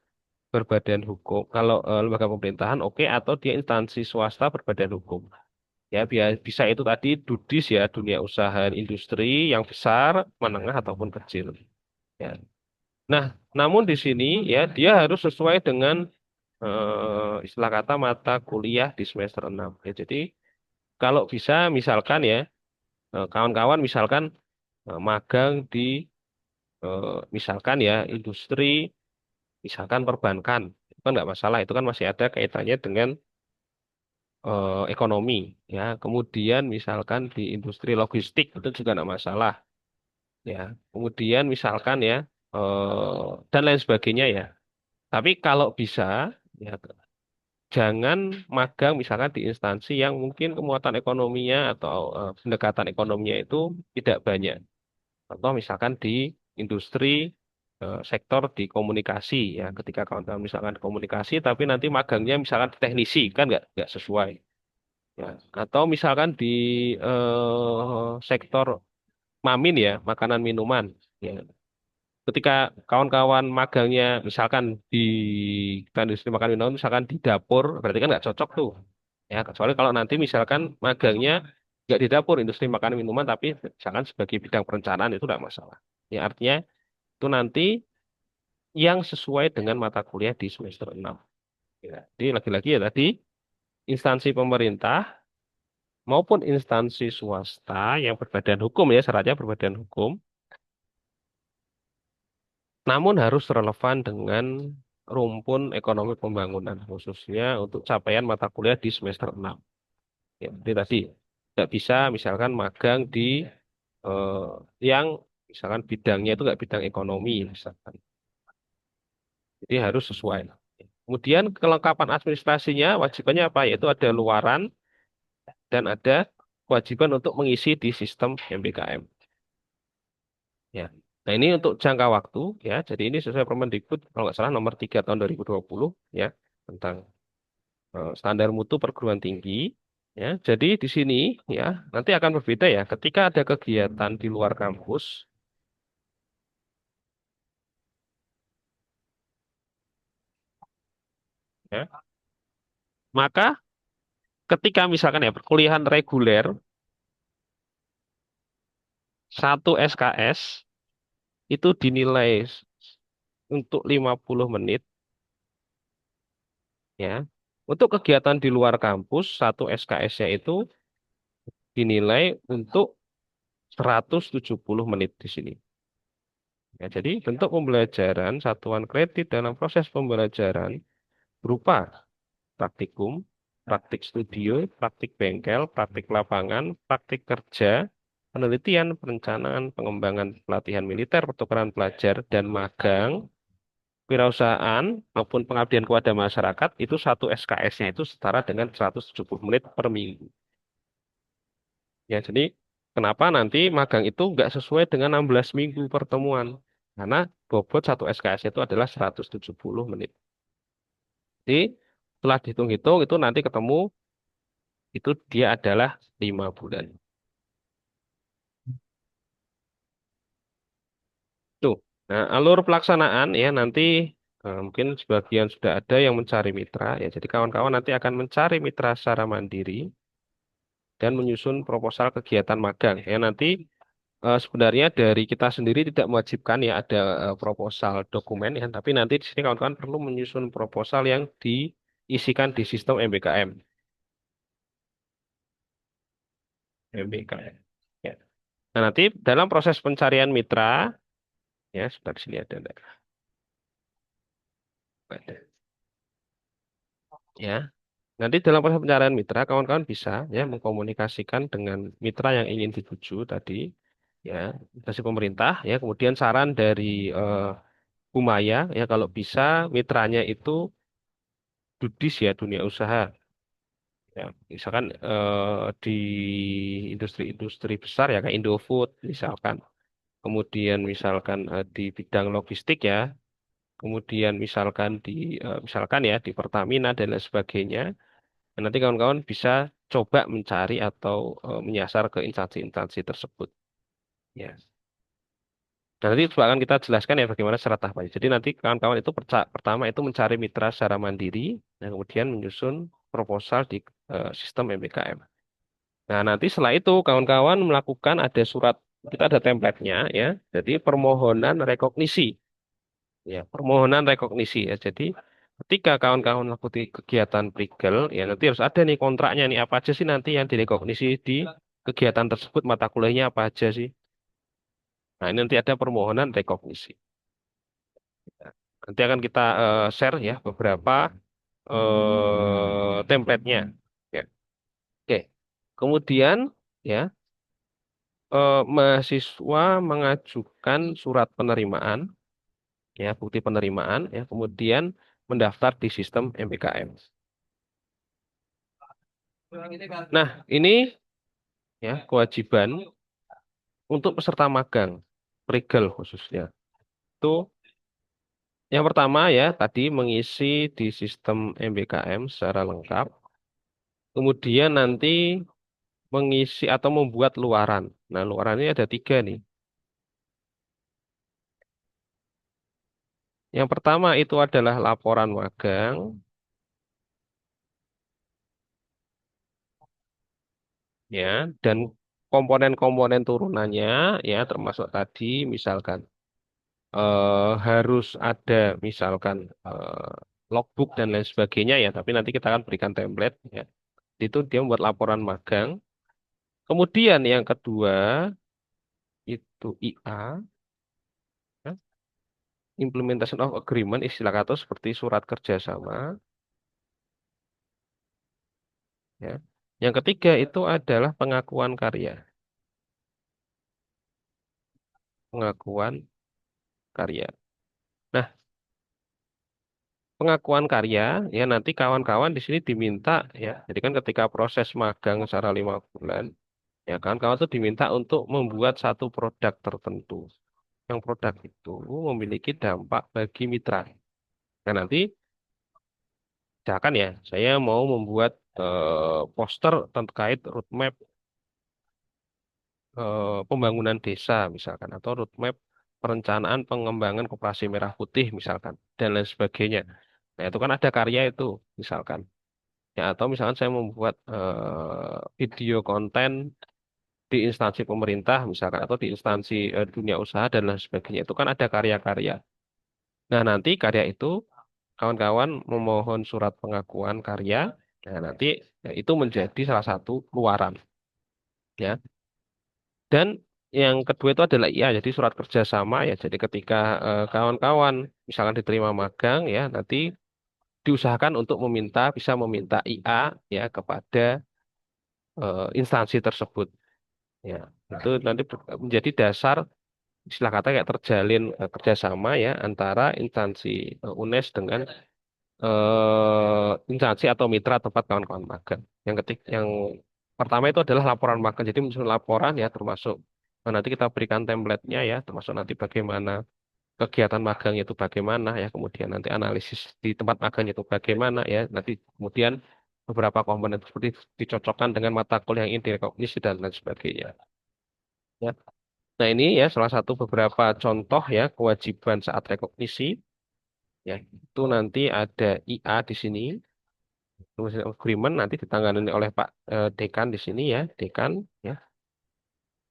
berbadan hukum. Kalau lembaga pemerintahan oke atau dia instansi swasta berbadan hukum. Ya bisa itu tadi DUDIS ya dunia usaha industri yang besar, menengah ataupun kecil. Ya. Nah, namun di sini ya dia harus sesuai dengan istilah kata mata kuliah di semester 6. Ya, jadi kalau bisa misalkan ya kawan-kawan misalkan magang di misalkan ya industri misalkan perbankan itu kan nggak masalah itu kan masih ada kaitannya dengan ekonomi ya kemudian misalkan di industri logistik itu juga nggak masalah ya kemudian misalkan ya dan lain sebagainya ya tapi kalau bisa ya jangan magang misalkan di instansi yang mungkin kemuatan ekonominya atau pendekatan ekonominya itu tidak banyak. Contoh misalkan di industri sektor di komunikasi ya ketika kawan-kawan misalkan komunikasi tapi nanti magangnya misalkan di teknisi kan nggak sesuai ya atau misalkan di sektor mamin ya makanan minuman ya ketika kawan-kawan magangnya misalkan di industri makan minuman misalkan di dapur berarti kan nggak cocok tuh ya kecuali kalau nanti misalkan magangnya nggak di dapur industri makanan minuman tapi misalkan sebagai bidang perencanaan itu tidak masalah ya artinya itu nanti yang sesuai dengan mata kuliah di semester 6 ya. Jadi lagi-lagi ya tadi instansi pemerintah maupun instansi swasta yang berbadan hukum ya syaratnya berbadan hukum namun harus relevan dengan rumpun ekonomi pembangunan, khususnya untuk capaian mata kuliah di semester 6. Ya, jadi tadi, tidak bisa misalkan magang di eh, yang misalkan bidangnya itu nggak bidang ekonomi, misalkan. Jadi harus sesuai. Kemudian kelengkapan administrasinya, wajibannya apa? Yaitu ada luaran dan ada kewajiban untuk mengisi di sistem MBKM. Ya. Nah ini untuk jangka waktu ya. Jadi ini sesuai Permendikbud kalau nggak salah nomor 3 tahun 2020 ya tentang standar mutu perguruan tinggi. Ya, jadi di sini ya nanti akan berbeda ya. Ketika ada kegiatan di luar kampus, ya, maka ketika misalkan ya perkuliahan reguler 1 SKS itu dinilai untuk 50 menit ya. Untuk kegiatan di luar kampus 1 SKS-nya itu dinilai untuk 170 menit di sini. Ya, jadi bentuk pembelajaran satuan kredit dalam proses pembelajaran berupa praktikum, praktik studio, praktik bengkel, praktik lapangan, praktik kerja, penelitian, perencanaan, pengembangan pelatihan militer, pertukaran pelajar, dan magang, wirausahaan maupun pengabdian kepada masyarakat itu satu SKS-nya itu setara dengan 170 menit per minggu. Ya, jadi kenapa nanti magang itu nggak sesuai dengan 16 minggu pertemuan? Karena bobot satu SKS itu adalah 170 menit. Jadi setelah dihitung-hitung itu nanti ketemu itu dia adalah 5 bulan. Tuh. Nah, alur pelaksanaan ya nanti mungkin sebagian sudah ada yang mencari mitra ya. Jadi kawan-kawan nanti akan mencari mitra secara mandiri dan menyusun proposal kegiatan magang. Ya nanti sebenarnya dari kita sendiri tidak mewajibkan ya ada proposal dokumen ya, tapi nanti di sini kawan-kawan perlu menyusun proposal yang diisikan di sistem MBKM. MBKM. Ya. Nah, nanti dalam proses pencarian mitra ya, sebentar di sini ada enggak? Ada. Ya. Nanti dalam proses pencarian mitra, kawan-kawan bisa ya mengkomunikasikan dengan mitra yang ingin dituju tadi, ya, dari pemerintah, ya, kemudian saran dari Bumaya, ya, kalau bisa mitranya itu Dudis ya, dunia usaha, ya, misalkan di industri-industri besar ya kayak Indofood, misalkan, kemudian misalkan di bidang logistik ya, kemudian misalkan ya di Pertamina dan lain sebagainya. Nah, nanti kawan-kawan bisa coba mencari atau menyasar ke instansi-instansi tersebut. Ya. Dan nanti coba akan kita jelaskan ya bagaimana secara tahapannya. Jadi nanti kawan-kawan itu pertama itu mencari mitra secara mandiri, dan kemudian menyusun proposal di sistem MBKM. Nah, nanti setelah itu kawan-kawan melakukan ada surat, kita ada template-nya ya. Jadi permohonan rekognisi. Ya, permohonan rekognisi ya. Jadi ketika kawan-kawan melakukan kegiatan prigel, ya nanti harus ada nih kontraknya nih apa aja sih nanti yang direkognisi di kegiatan tersebut, mata kuliahnya apa aja sih. Nah, ini nanti ada permohonan rekognisi. Ya. Nanti akan kita share ya beberapa template-nya. Ya. Oke. Kemudian ya mahasiswa mengajukan surat penerimaan, ya bukti penerimaan, ya kemudian mendaftar di sistem MBKM. Nah, ini ya kewajiban untuk peserta magang, legal khususnya. Itu yang pertama ya tadi mengisi di sistem MBKM secara lengkap. Kemudian nanti mengisi atau membuat luaran. Nah, luaran ini ada 3 nih. Yang pertama itu adalah laporan magang, ya, dan komponen-komponen turunannya, ya, termasuk tadi misalkan harus ada misalkan logbook dan lain sebagainya ya, tapi nanti kita akan berikan template ya. Itu dia membuat laporan magang. Kemudian yang kedua itu IA, ya, Implementation of Agreement, istilah kata seperti surat kerjasama ya. Yang ketiga itu adalah pengakuan karya. Pengakuan karya. Nah, pengakuan karya ya nanti kawan-kawan di sini diminta ya. Jadi kan ketika proses magang secara 5 bulan, ya kan kawan tuh diminta untuk membuat satu produk tertentu. Yang produk itu memiliki dampak bagi mitra. Nah, nanti misalkan ya, saya mau membuat poster terkait roadmap pembangunan desa misalkan atau roadmap perencanaan pengembangan koperasi merah putih misalkan dan lain sebagainya. Nah, itu kan ada karya itu misalkan. Ya, atau misalkan saya membuat video konten di instansi pemerintah misalkan atau di instansi dunia usaha dan lain sebagainya. Itu kan ada karya-karya. Nah, nanti karya itu kawan-kawan memohon surat pengakuan karya. Nah, nanti ya, itu menjadi salah satu luaran. Ya. Dan yang kedua itu adalah iya, jadi surat kerjasama ya. Jadi ketika kawan-kawan misalkan diterima magang ya, nanti diusahakan untuk bisa meminta IA ya kepada instansi tersebut. Ya, itu nanti menjadi dasar istilah kata kayak terjalin kerjasama ya antara instansi UNES dengan instansi atau mitra tempat kawan-kawan magang. Yang pertama itu adalah laporan magang. Jadi menyusun laporan ya termasuk nanti kita berikan template-nya ya termasuk nanti bagaimana kegiatan magang itu bagaimana ya kemudian nanti analisis di tempat magang itu bagaimana ya nanti kemudian beberapa komponen seperti dicocokkan dengan mata kuliah yang ingin direkognisi dan lain sebagainya. Ya. Nah, ini ya salah satu beberapa contoh ya kewajiban saat rekognisi ya. Itu nanti ada IA di sini, tulis agreement nanti ditangani oleh Pak Dekan di sini ya, Dekan ya,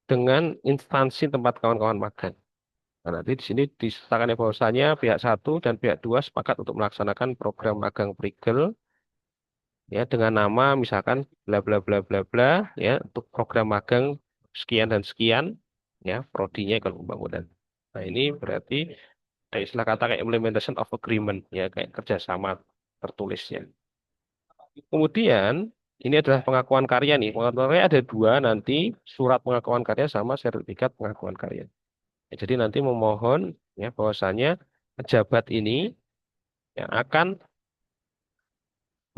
dengan instansi tempat kawan-kawan magang. Nah, nanti di sini disertakan ya bahwasanya pihak satu dan pihak dua sepakat untuk melaksanakan program magang Prigel ya dengan nama misalkan bla bla bla bla bla ya untuk program magang sekian dan sekian ya prodinya kalau pembangunan. Nah, ini berarti kayak istilah kata kayak implementation of agreement ya kayak kerjasama tertulisnya. Kemudian ini adalah pengakuan karya nih. Pengakuan karya ada dua nanti surat pengakuan karya sama sertifikat pengakuan karya. Ya, jadi nanti memohon ya bahwasanya pejabat ini yang akan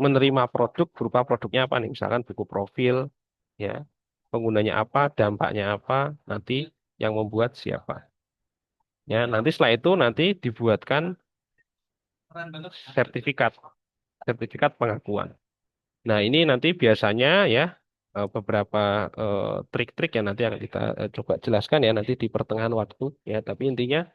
menerima produk berupa produknya apa nih? Misalkan buku profil ya penggunanya apa, dampaknya apa, nanti yang membuat siapa. Ya, nanti setelah itu nanti dibuatkan sertifikat sertifikat pengakuan. Nah, ini nanti biasanya ya beberapa trik-trik yang nanti akan kita coba jelaskan ya nanti di pertengahan waktu ya. Tapi intinya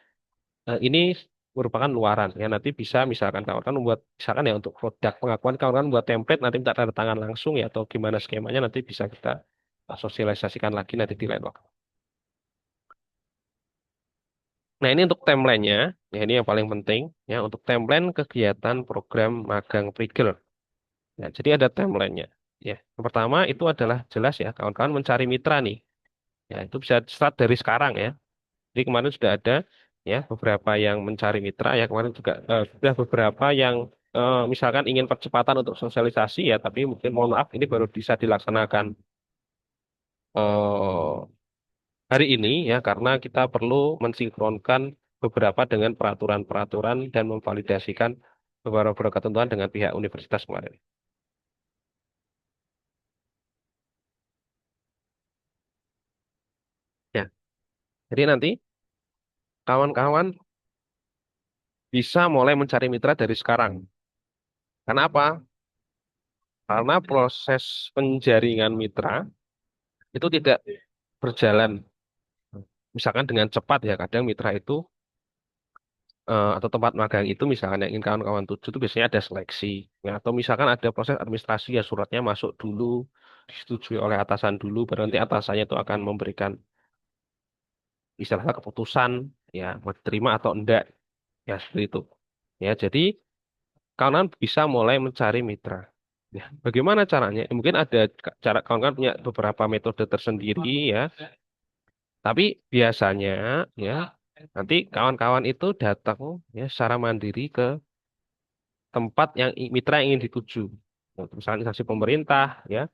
ini merupakan luaran ya. Nanti bisa misalkan kawan-kawan membuat misalkan ya untuk produk pengakuan kawan-kawan buat template nanti minta tanda tangan langsung ya atau gimana skemanya nanti bisa kita sosialisasikan lagi nanti di lain waktu. Nah, ini untuk timelinenya ya ini yang paling penting ya untuk timeline kegiatan program magang Prigel. Ya, jadi ada timelinenya. Ya, yang pertama itu adalah jelas ya kawan-kawan mencari mitra nih. Ya, itu bisa start dari sekarang ya. Jadi kemarin sudah ada ya beberapa yang mencari mitra ya kemarin juga sudah beberapa yang misalkan ingin percepatan untuk sosialisasi ya tapi mungkin mohon maaf ini baru bisa dilaksanakan eh, hari ini ya karena kita perlu mensinkronkan beberapa dengan peraturan-peraturan dan memvalidasikan beberapa ketentuan dengan pihak universitas kemarin. Ya, jadi nanti kawan-kawan bisa mulai mencari mitra dari sekarang. Karena apa? Karena proses penjaringan mitra itu tidak berjalan misalkan dengan cepat ya. Kadang mitra itu atau tempat magang itu misalkan yang ingin kawan-kawan tuju itu biasanya ada seleksi. Ya, atau misalkan ada proses administrasi ya suratnya masuk dulu, disetujui oleh atasan dulu, baru nanti atasannya itu akan memberikan istilahnya keputusan ya mau diterima atau enggak ya seperti itu. Ya, jadi kawan-kawan bisa mulai mencari mitra. Ya, bagaimana caranya? Mungkin ada cara kawan-kawan punya beberapa metode tersendiri ya. Tapi biasanya ya nanti kawan-kawan itu datang ya secara mandiri ke tempat yang mitra yang ingin dituju. Nah, misalnya instansi pemerintah ya,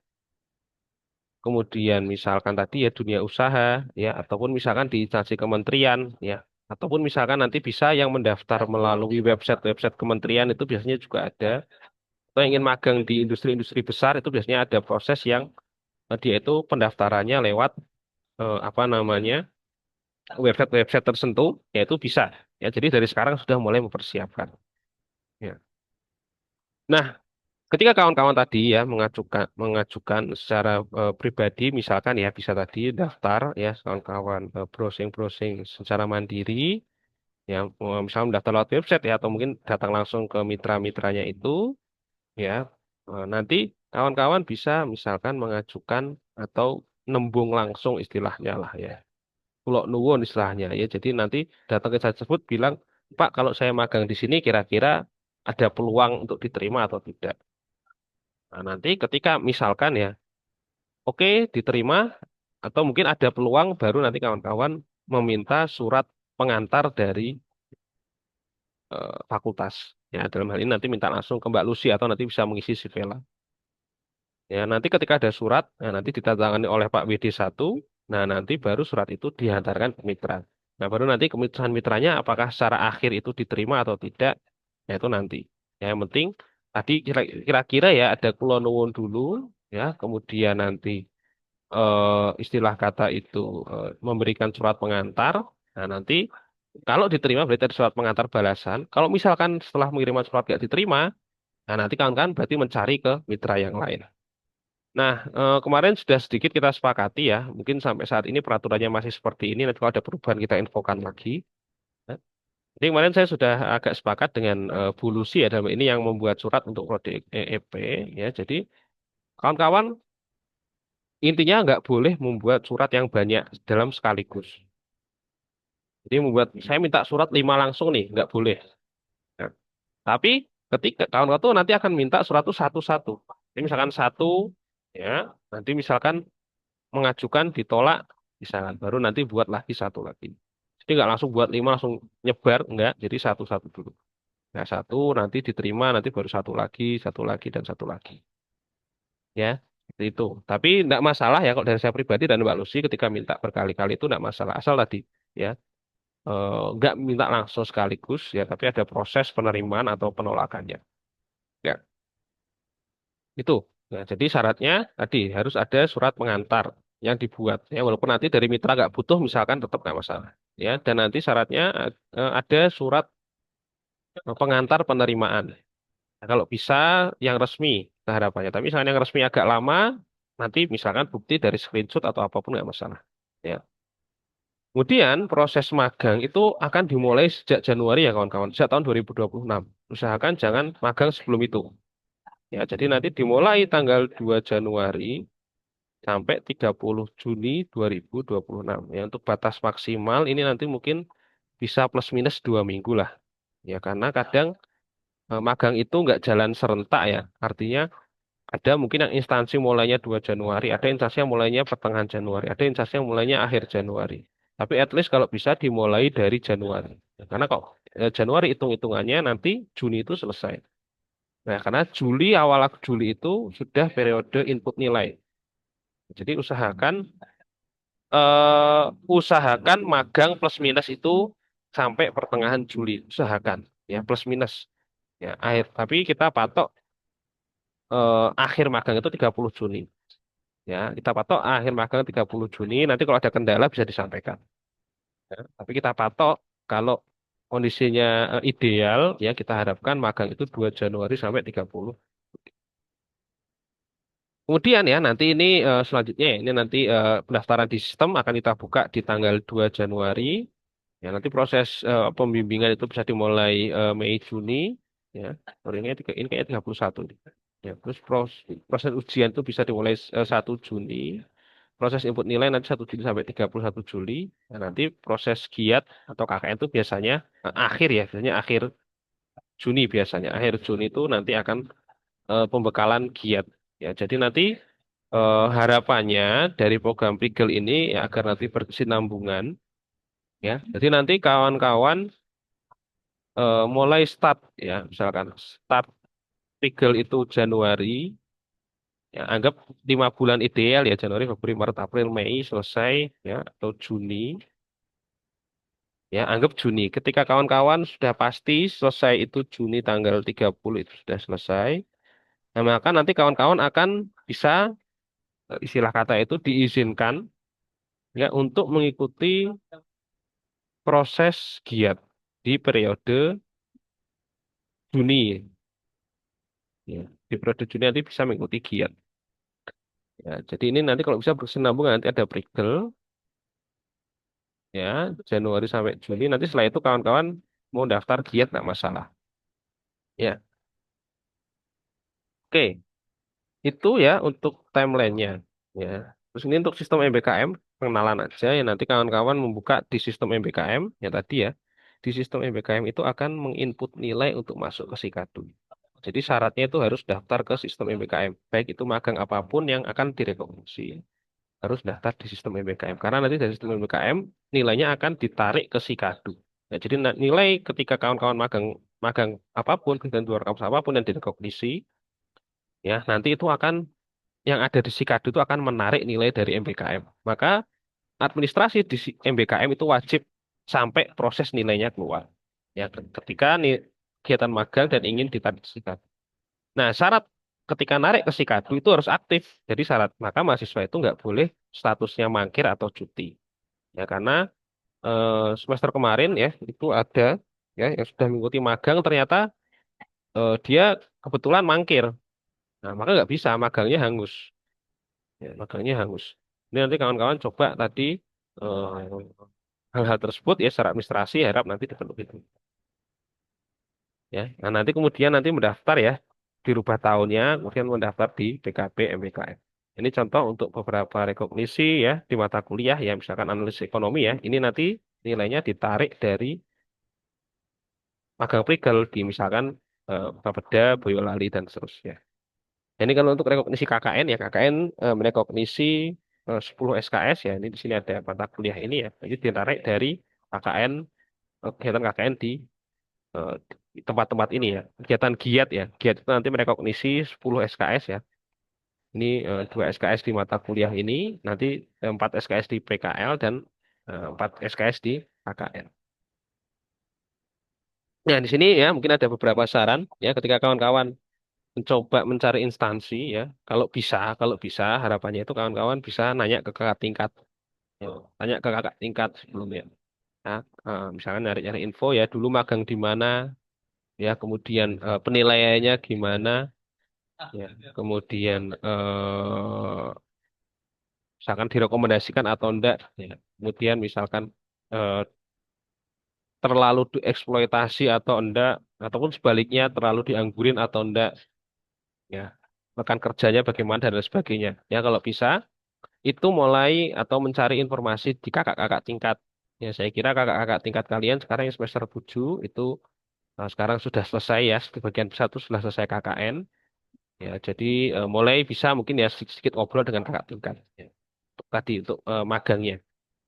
kemudian misalkan tadi ya dunia usaha ya, ataupun misalkan di instansi kementerian ya, ataupun misalkan nanti bisa yang mendaftar melalui website-website kementerian itu biasanya juga ada. Atau yang ingin magang di industri-industri besar itu biasanya ada proses yang dia itu pendaftarannya lewat apa namanya website-website tertentu, yaitu bisa. Ya, jadi dari sekarang sudah mulai mempersiapkan. Ya. Nah, ketika kawan-kawan tadi ya mengajukan secara pribadi, misalkan ya bisa tadi daftar ya kawan-kawan browsing-browsing secara mandiri, ya misalnya mendaftar lewat website ya atau mungkin datang langsung ke mitra-mitranya itu, ya nanti kawan-kawan bisa misalkan mengajukan atau nembung langsung istilahnya lah ya. Pulau nuwun istilahnya ya. Jadi nanti datang ke saya tersebut bilang, Pak, kalau saya magang di sini kira-kira ada peluang untuk diterima atau tidak. Nah, nanti ketika misalkan ya, oke diterima atau mungkin ada peluang baru nanti kawan-kawan meminta surat pengantar dari fakultas. Ya, dalam hal ini nanti minta langsung ke Mbak Lucy atau nanti bisa mengisi si Vela. Ya, nanti ketika ada surat, nah nanti ditandatangani oleh Pak WD1, nah nanti baru surat itu dihantarkan ke mitra. Nah, baru nanti kemitraan mitranya apakah secara akhir itu diterima atau tidak, ya itu nanti. Ya, yang penting tadi kira-kira ya ada kulonwun dulu, ya, kemudian nanti istilah kata itu memberikan surat pengantar. Nah, nanti kalau diterima berarti ada surat pengantar balasan. Kalau misalkan setelah mengirim surat tidak diterima, nah nanti kawan-kawan berarti mencari ke mitra yang lain. Nah, kemarin sudah sedikit kita sepakati ya. Mungkin sampai saat ini peraturannya masih seperti ini. Nanti kalau ada perubahan kita infokan lagi. Ya. Jadi kemarin saya sudah agak sepakat dengan Bu Lucy ya dalam ini yang membuat surat untuk prodi EEP ya. Jadi kawan-kawan intinya nggak boleh membuat surat yang banyak dalam sekaligus. Jadi membuat saya minta surat 5 langsung nih, nggak boleh. Nah, tapi ketika kawan-kawan tuh nanti akan minta surat itu satu-satu. Jadi misalkan satu ya, nanti misalkan mengajukan ditolak misalkan baru nanti buat lagi satu lagi jadi nggak langsung buat 5 langsung nyebar enggak jadi satu-satu dulu nah satu nanti diterima nanti baru satu lagi dan satu lagi ya seperti itu tapi enggak masalah ya kalau dari saya pribadi dan Mbak Lucy ketika minta berkali-kali itu enggak masalah asal tadi ya enggak minta langsung sekaligus ya tapi ada proses penerimaan atau penolakannya ya itu. Nah, jadi syaratnya tadi harus ada surat pengantar yang dibuat. Ya, walaupun nanti dari mitra nggak butuh, misalkan tetap nggak masalah. Ya, dan nanti syaratnya ada surat pengantar penerimaan. Nah, kalau bisa yang resmi, nah, harapannya. Tapi misalnya yang resmi agak lama, nanti misalkan bukti dari screenshot atau apapun nggak masalah. Ya. Kemudian proses magang itu akan dimulai sejak Januari ya kawan-kawan, sejak tahun 2026. Usahakan jangan magang sebelum itu. Ya, jadi nanti dimulai tanggal 2 Januari sampai 30 Juni 2026. Ya, untuk batas maksimal ini nanti mungkin bisa plus minus 2 minggu lah. Ya, karena kadang magang itu nggak jalan serentak ya. Artinya ada mungkin yang instansi mulainya 2 Januari, ada instansi yang mulainya pertengahan Januari, ada instansi yang mulainya akhir Januari. Tapi at least kalau bisa dimulai dari Januari. Ya, karena kok Januari hitung-hitungannya nanti Juni itu selesai. Nah, karena awal Juli itu sudah periode input nilai. Jadi usahakan magang plus minus itu sampai pertengahan Juli. Usahakan ya plus minus ya akhir. Tapi kita patok akhir magang itu 30 Juni. Ya, kita patok akhir magang 30 Juni. Nanti kalau ada kendala bisa disampaikan. Ya. Tapi kita patok kalau kondisinya ideal ya kita harapkan magang itu 2 Januari sampai 30. Kemudian ya nanti ini selanjutnya ya, ini nanti pendaftaran di sistem akan kita buka di tanggal 2 Januari. Ya, nanti proses pembimbingan itu bisa dimulai Mei Juni ya. Sorry, ini kayaknya 31 nih. Ya, terus proses ujian itu bisa dimulai 1 Juni. Proses input nilai nanti 1 Juni sampai 31 Juli. Nah, nanti proses giat atau KKN itu biasanya akhir ya, biasanya akhir Juni biasanya. Akhir Juni itu nanti akan pembekalan giat. Ya, jadi nanti harapannya dari program Prigel ini ya, agar nanti berkesinambungan ya. Jadi nanti kawan-kawan mulai start ya misalkan start legal itu Januari ya anggap 5 bulan ideal ya Januari Februari Maret April Mei selesai ya atau Juni ya anggap Juni ketika kawan-kawan sudah pasti selesai itu Juni tanggal 30 itu sudah selesai nah maka nanti kawan-kawan akan bisa istilah kata itu diizinkan ya untuk mengikuti proses giat di periode Juni ya di periode Juni nanti bisa mengikuti giat. Ya, jadi ini nanti kalau bisa berkesinambungan nanti ada prigel ya Januari sampai Juli. Nanti setelah itu kawan-kawan mau daftar giat nggak masalah. Ya, oke. Itu ya untuk timelinenya. Ya. Terus ini untuk sistem MBKM pengenalan aja ya nanti kawan-kawan membuka di sistem MBKM ya tadi ya. Di sistem MBKM itu akan menginput nilai untuk masuk ke Sikadu. Jadi syaratnya itu harus daftar ke sistem MBKM. Baik itu magang apapun yang akan direkomendasi. Harus daftar di sistem MBKM. Karena nanti dari sistem MBKM nilainya akan ditarik ke Sikadu. Ya, jadi nilai ketika kawan-kawan magang magang apapun, kegiatan di luar kampus apapun yang direkognisi, ya nanti itu akan yang ada di Sikadu itu akan menarik nilai dari MBKM. Maka administrasi di MBKM itu wajib sampai proses nilainya keluar. Ya, ketika nih kegiatan magang dan ingin ditarik ke Sikadu. Nah, syarat ketika narik ke Sikadu itu harus aktif. Jadi syarat maka mahasiswa itu nggak boleh statusnya mangkir atau cuti. Ya, karena semester kemarin ya itu ada ya yang sudah mengikuti magang ternyata dia kebetulan mangkir. Nah, maka nggak bisa magangnya hangus. Ya, magangnya hangus. Ini nanti kawan-kawan coba tadi eh, hal-hal tersebut ya secara administrasi harap nanti dipenuhi. Ya. Nah, nanti kemudian nanti mendaftar ya, dirubah tahunnya, kemudian mendaftar di PKB MBKM. Ini contoh untuk beberapa rekognisi ya di mata kuliah ya, misalkan analisis ekonomi ya. Ini nanti nilainya ditarik dari magang prigel di misalkan Bapeda, Boyolali dan seterusnya. Ini kalau untuk rekognisi KKN ya, KKN merekognisi 10 SKS ya. Ini di sini ada mata kuliah ini ya. Ini ditarik dari KKN kegiatan KKN eh, di tempat-tempat ini ya. Kegiatan giat ya. Giat itu nanti merekognisi 10 SKS ya. Ini 2 SKS di mata kuliah ini, nanti 4 SKS di PKL dan 4 SKS di KKN. Nah, di sini ya mungkin ada beberapa saran ya ketika kawan-kawan mencoba mencari instansi ya. Kalau bisa harapannya itu kawan-kawan bisa nanya ke kakak tingkat. Ya, tanya ke kakak tingkat sebelumnya. Nah, misalnya nyari-nyari info ya dulu magang di mana ya kemudian penilaiannya gimana ya kemudian misalkan direkomendasikan atau enggak ya kemudian misalkan eh, terlalu dieksploitasi atau enggak ataupun sebaliknya terlalu dianggurin atau enggak ya rekan kerjanya bagaimana dan lain sebagainya ya kalau bisa itu mulai atau mencari informasi di kakak-kakak tingkat ya saya kira kakak-kakak tingkat kalian sekarang yang semester 7 itu sekarang sudah selesai ya bagian satu sudah selesai KKN. Ya, jadi mulai bisa mungkin ya sedikit-sedikit ngobrol dengan kakak tingkat. Ya. Tadi untuk magangnya.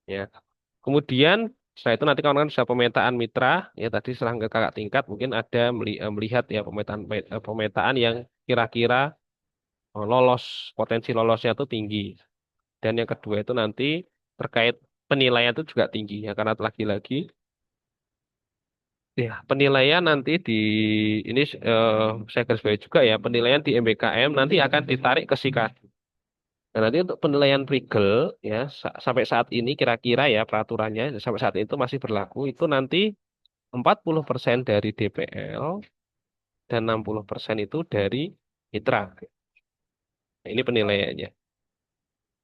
Ya. Kemudian setelah itu nanti kawan-kawan bisa pemetaan mitra. Ya tadi setelah ke kakak tingkat mungkin ada melihat ya pemetaan yang kira-kira lolos potensi lolosnya itu tinggi. Dan yang kedua itu nanti terkait penilaian itu juga tinggi ya karena lagi-lagi ya penilaian nanti di ini saya garis bawahi juga ya penilaian di MBKM nanti akan ditarik ke SIKA. Nah, nanti untuk penilaian Prigel ya sampai saat ini kira-kira ya peraturannya sampai saat itu masih berlaku itu nanti 40% dari DPL dan 60% itu dari mitra. Nah, ini penilaiannya.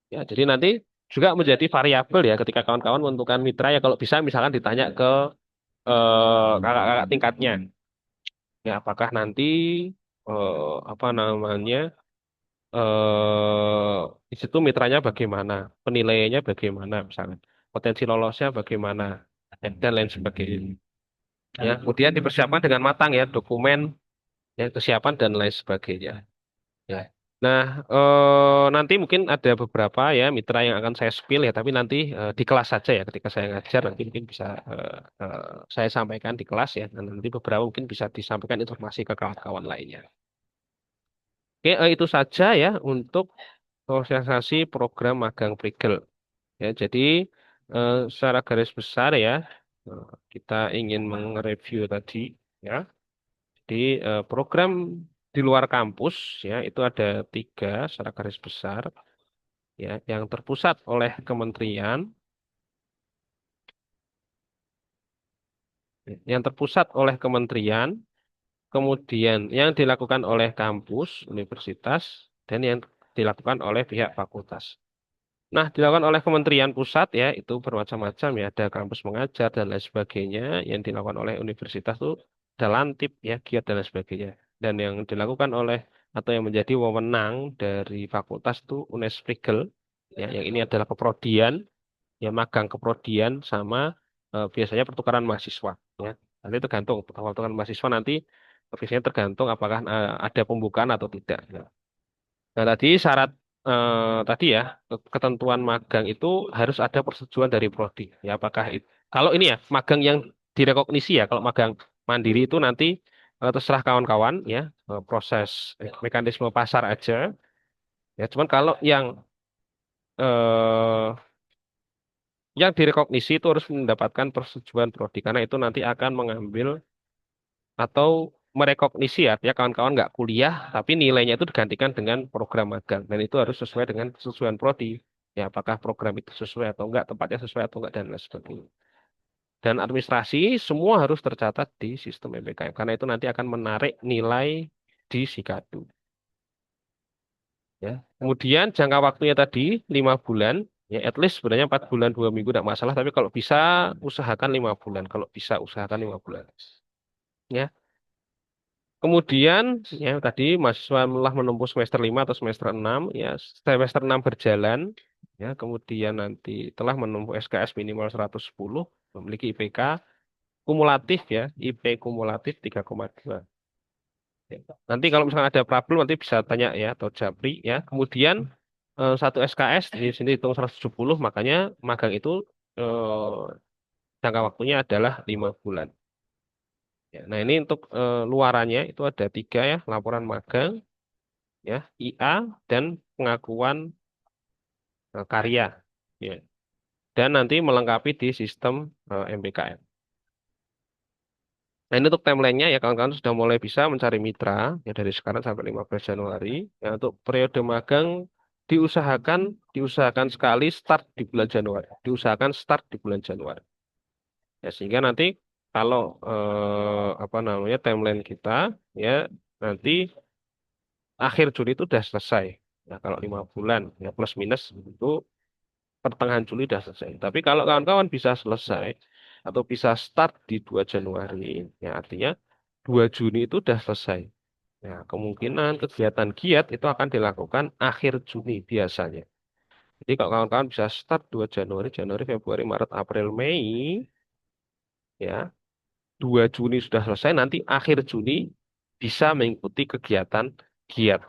Ya, jadi nanti juga menjadi variabel ya ketika kawan-kawan menentukan mitra ya kalau bisa misalkan ditanya ke kakak-kakak tingkatnya. Ya, apakah nanti apa namanya di situ mitranya bagaimana, penilaiannya bagaimana, misalnya potensi lolosnya bagaimana, dan lain sebagainya. Ya, kemudian dipersiapkan dengan matang ya dokumen, ya kesiapan dan lain sebagainya. Ya. Nah, nanti mungkin ada beberapa ya mitra yang akan saya spill ya, tapi nanti di kelas saja ya ketika saya ngajar nanti mungkin bisa saya sampaikan di kelas ya, dan nanti beberapa mungkin bisa disampaikan informasi ke kawan-kawan lainnya. Oke, itu saja ya untuk sosialisasi program magang Prigel. Ya, jadi secara garis besar ya eh, kita ingin mereview tadi ya. Jadi program di luar kampus ya itu ada 3 secara garis besar ya yang terpusat oleh kementerian, kemudian yang dilakukan oleh kampus, universitas, dan yang dilakukan oleh pihak fakultas. Nah, dilakukan oleh Kementerian Pusat ya, itu bermacam-macam ya, ada kampus mengajar dan lain sebagainya. Yang dilakukan oleh universitas itu ada Lantip ya, giat dan lain sebagainya. Dan yang dilakukan oleh atau yang menjadi wewenang dari fakultas itu Unesprigel ya, yang ini adalah keprodian, ya magang keprodian sama biasanya pertukaran mahasiswa ya. Nanti tergantung pertukaran mahasiswa nanti biasanya tergantung apakah ada pembukaan atau tidak. Nah, tadi syarat tadi ya ketentuan magang itu harus ada persetujuan dari prodi. Ya, apakah itu kalau ini ya magang yang direkognisi ya, kalau magang Mandiri itu nanti terserah kawan-kawan ya, proses mekanisme pasar aja. Ya, cuman kalau eh, yang direkognisi itu harus mendapatkan persetujuan prodi karena itu nanti akan mengambil atau merekognisi ya, artinya kawan-kawan nggak kuliah tapi nilainya itu digantikan dengan program magang dan itu harus sesuai dengan persetujuan prodi. Ya, apakah program itu sesuai atau enggak, tempatnya sesuai atau enggak dan lain sebagainya. Dan administrasi semua harus tercatat di sistem MBKM karena itu nanti akan menarik nilai di Sikadu. Ya. Kemudian jangka waktunya tadi 5 bulan, ya at least sebenarnya 4 bulan 2 minggu tidak masalah, tapi kalau bisa usahakan 5 bulan, kalau bisa usahakan 5 bulan. Ya. Kemudian ya tadi mahasiswa telah menempuh semester 5 atau semester 6, ya semester 6 berjalan, ya kemudian nanti telah menempuh SKS minimal 110, memiliki IPK kumulatif ya, IP kumulatif 3,2. Ya. Nanti kalau misalkan ada problem nanti bisa tanya ya atau japri ya. Kemudian satu SKS di sini hitung 170 makanya magang itu jangka waktunya adalah 5 bulan. Ya, nah ini untuk luarannya itu ada 3 ya, laporan magang ya, IA dan pengakuan karya. Ya. Dan nanti melengkapi di sistem MBKM. Nah, ini untuk timelinenya ya kawan-kawan sudah mulai bisa mencari mitra ya dari sekarang sampai 15 Januari. Ya, untuk periode magang diusahakan diusahakan sekali start di bulan Januari. Diusahakan start di bulan Januari. Ya, sehingga nanti kalau apa namanya timeline kita ya nanti akhir Juli itu sudah selesai. Ya, kalau 5 bulan ya plus minus itu pertengahan Juli sudah selesai. Tapi kalau kawan-kawan bisa selesai atau bisa start di 2 Januari, ya artinya 2 Juni itu sudah selesai. Ya, kemungkinan kegiatan giat itu akan dilakukan akhir Juni biasanya. Jadi kalau kawan-kawan bisa start 2 Januari, Januari, Februari, Maret, April, Mei, ya 2 Juni sudah selesai, nanti akhir Juni bisa mengikuti kegiatan giat.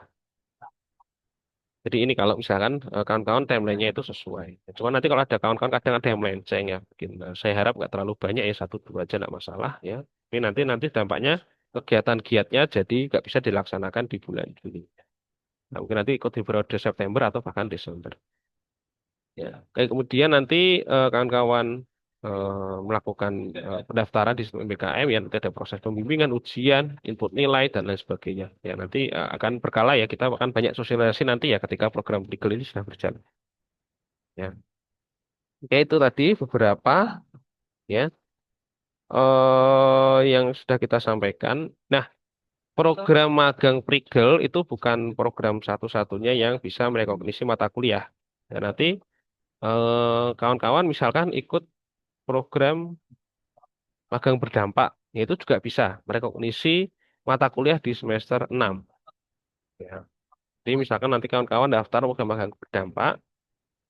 Jadi ini kalau misalkan kawan-kawan timelinenya itu sesuai. Cuma nanti kalau ada kawan-kawan kadang ada yang melenceng ya. Mungkin saya harap nggak terlalu banyak ya, 1 2 aja nggak masalah ya. Tapi nanti nanti dampaknya kegiatan giatnya jadi nggak bisa dilaksanakan di bulan Juni. Nah, mungkin nanti ikut di periode September atau bahkan Desember. Ya. Oke, kemudian nanti kawan-kawan melakukan pendaftaran di sistem BKM ya nanti ada proses pembimbingan, ujian, input nilai dan lain sebagainya. Ya nanti akan berkala ya kita akan banyak sosialisasi nanti ya ketika program legal ini sudah berjalan. Ya. Oke, itu tadi beberapa ya yang sudah kita sampaikan. Nah, program magang Prigel itu bukan program satu-satunya yang bisa merekognisi mata kuliah. Dan nanti kawan-kawan misalkan ikut program magang berdampak, itu juga bisa merekognisi mata kuliah di semester 6. Ya. Jadi misalkan nanti kawan-kawan daftar program magang berdampak,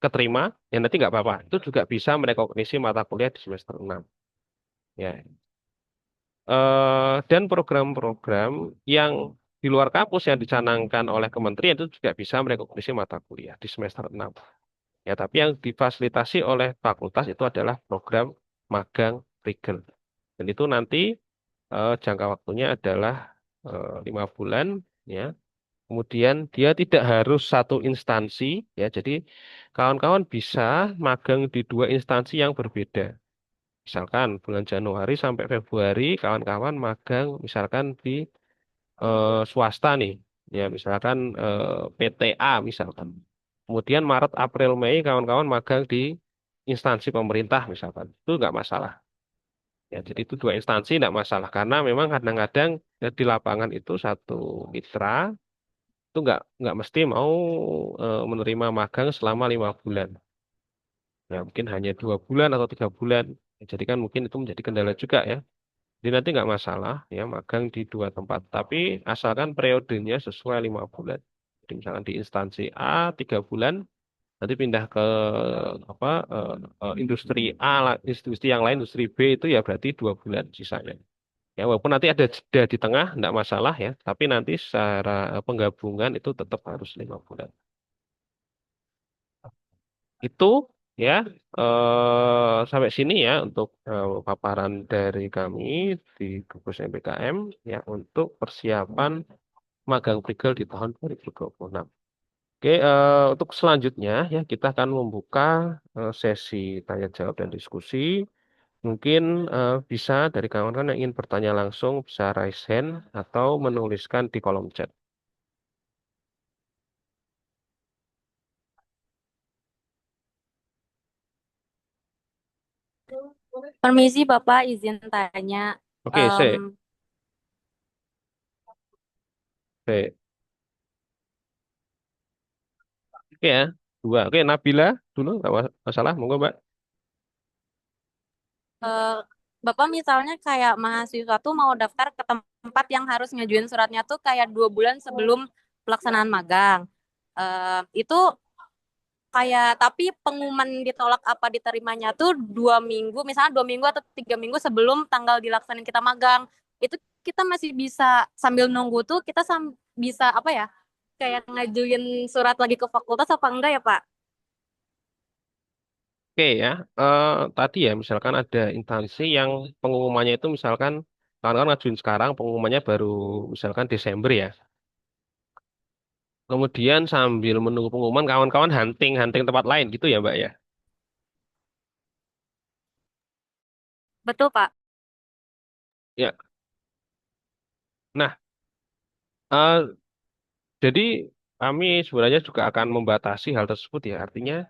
keterima, ya nanti nggak apa-apa. Itu juga bisa merekognisi mata kuliah di semester 6. Ya. Dan program-program yang di luar kampus yang dicanangkan oleh kementerian itu juga bisa merekognisi mata kuliah di semester 6. Ya, tapi yang difasilitasi oleh fakultas itu adalah program magang Prigel. Dan itu nanti jangka waktunya adalah 5 bulan, ya. Kemudian dia tidak harus satu instansi, ya. Jadi kawan-kawan bisa magang di 2 instansi yang berbeda. Misalkan bulan Januari sampai Februari kawan-kawan magang misalkan di swasta nih, ya misalkan PTA misalkan. Kemudian Maret, April, Mei kawan-kawan magang di instansi pemerintah misalkan. Itu nggak masalah. Ya, jadi itu 2 instansi tidak masalah karena memang kadang-kadang di lapangan itu satu mitra itu nggak mesti mau menerima magang selama 5 bulan. Ya, mungkin hanya 2 bulan atau 3 bulan. Ya, jadi kan mungkin itu menjadi kendala juga ya. Jadi nanti nggak masalah ya magang di 2 tempat. Tapi asalkan periodenya sesuai 5 bulan. Jadi misalkan di instansi A 3 bulan, nanti pindah ke apa industri A, industri yang lain, industri B itu ya berarti 2 bulan sisanya. Ya, walaupun nanti ada jeda di tengah, enggak masalah ya. Tapi nanti secara penggabungan itu tetap harus 5 bulan. Itu Ya, sampai sini ya untuk paparan dari kami di Gugus MPKM ya untuk persiapan magang prigel di tahun 2026. Oke, untuk selanjutnya ya kita akan membuka sesi tanya jawab dan diskusi. Mungkin bisa dari kawan-kawan yang ingin bertanya langsung bisa raise hand atau menuliskan di kolom chat. Permisi Bapak, izin tanya. Oke, Em, Oke, oke ya. Dua. Oke, Nabila dulu nggak masalah, monggo Mbak. eh, Bapak misalnya kayak mahasiswa tuh mau daftar ke tempat yang harus ngajuin suratnya tuh kayak 2 bulan sebelum pelaksanaan magang. Itu kayak tapi pengumuman ditolak apa diterimanya tuh 2 minggu, misalnya 2 minggu atau 3 minggu sebelum tanggal dilaksanain kita magang. Itu kita masih bisa sambil nunggu tuh kita bisa apa ya? Kayak ngajuin surat lagi ke fakultas apa enggak ya Pak? Oke ya, tadi ya misalkan ada instansi yang pengumumannya itu misalkan kawan-kawan ngajuin sekarang pengumumannya baru misalkan Desember ya. Kemudian sambil menunggu pengumuman kawan-kawan hunting-hunting tempat lain gitu ya Mbak ya. Betul Pak. Ya, nah eh, jadi kami sebenarnya juga akan membatasi hal tersebut ya. Artinya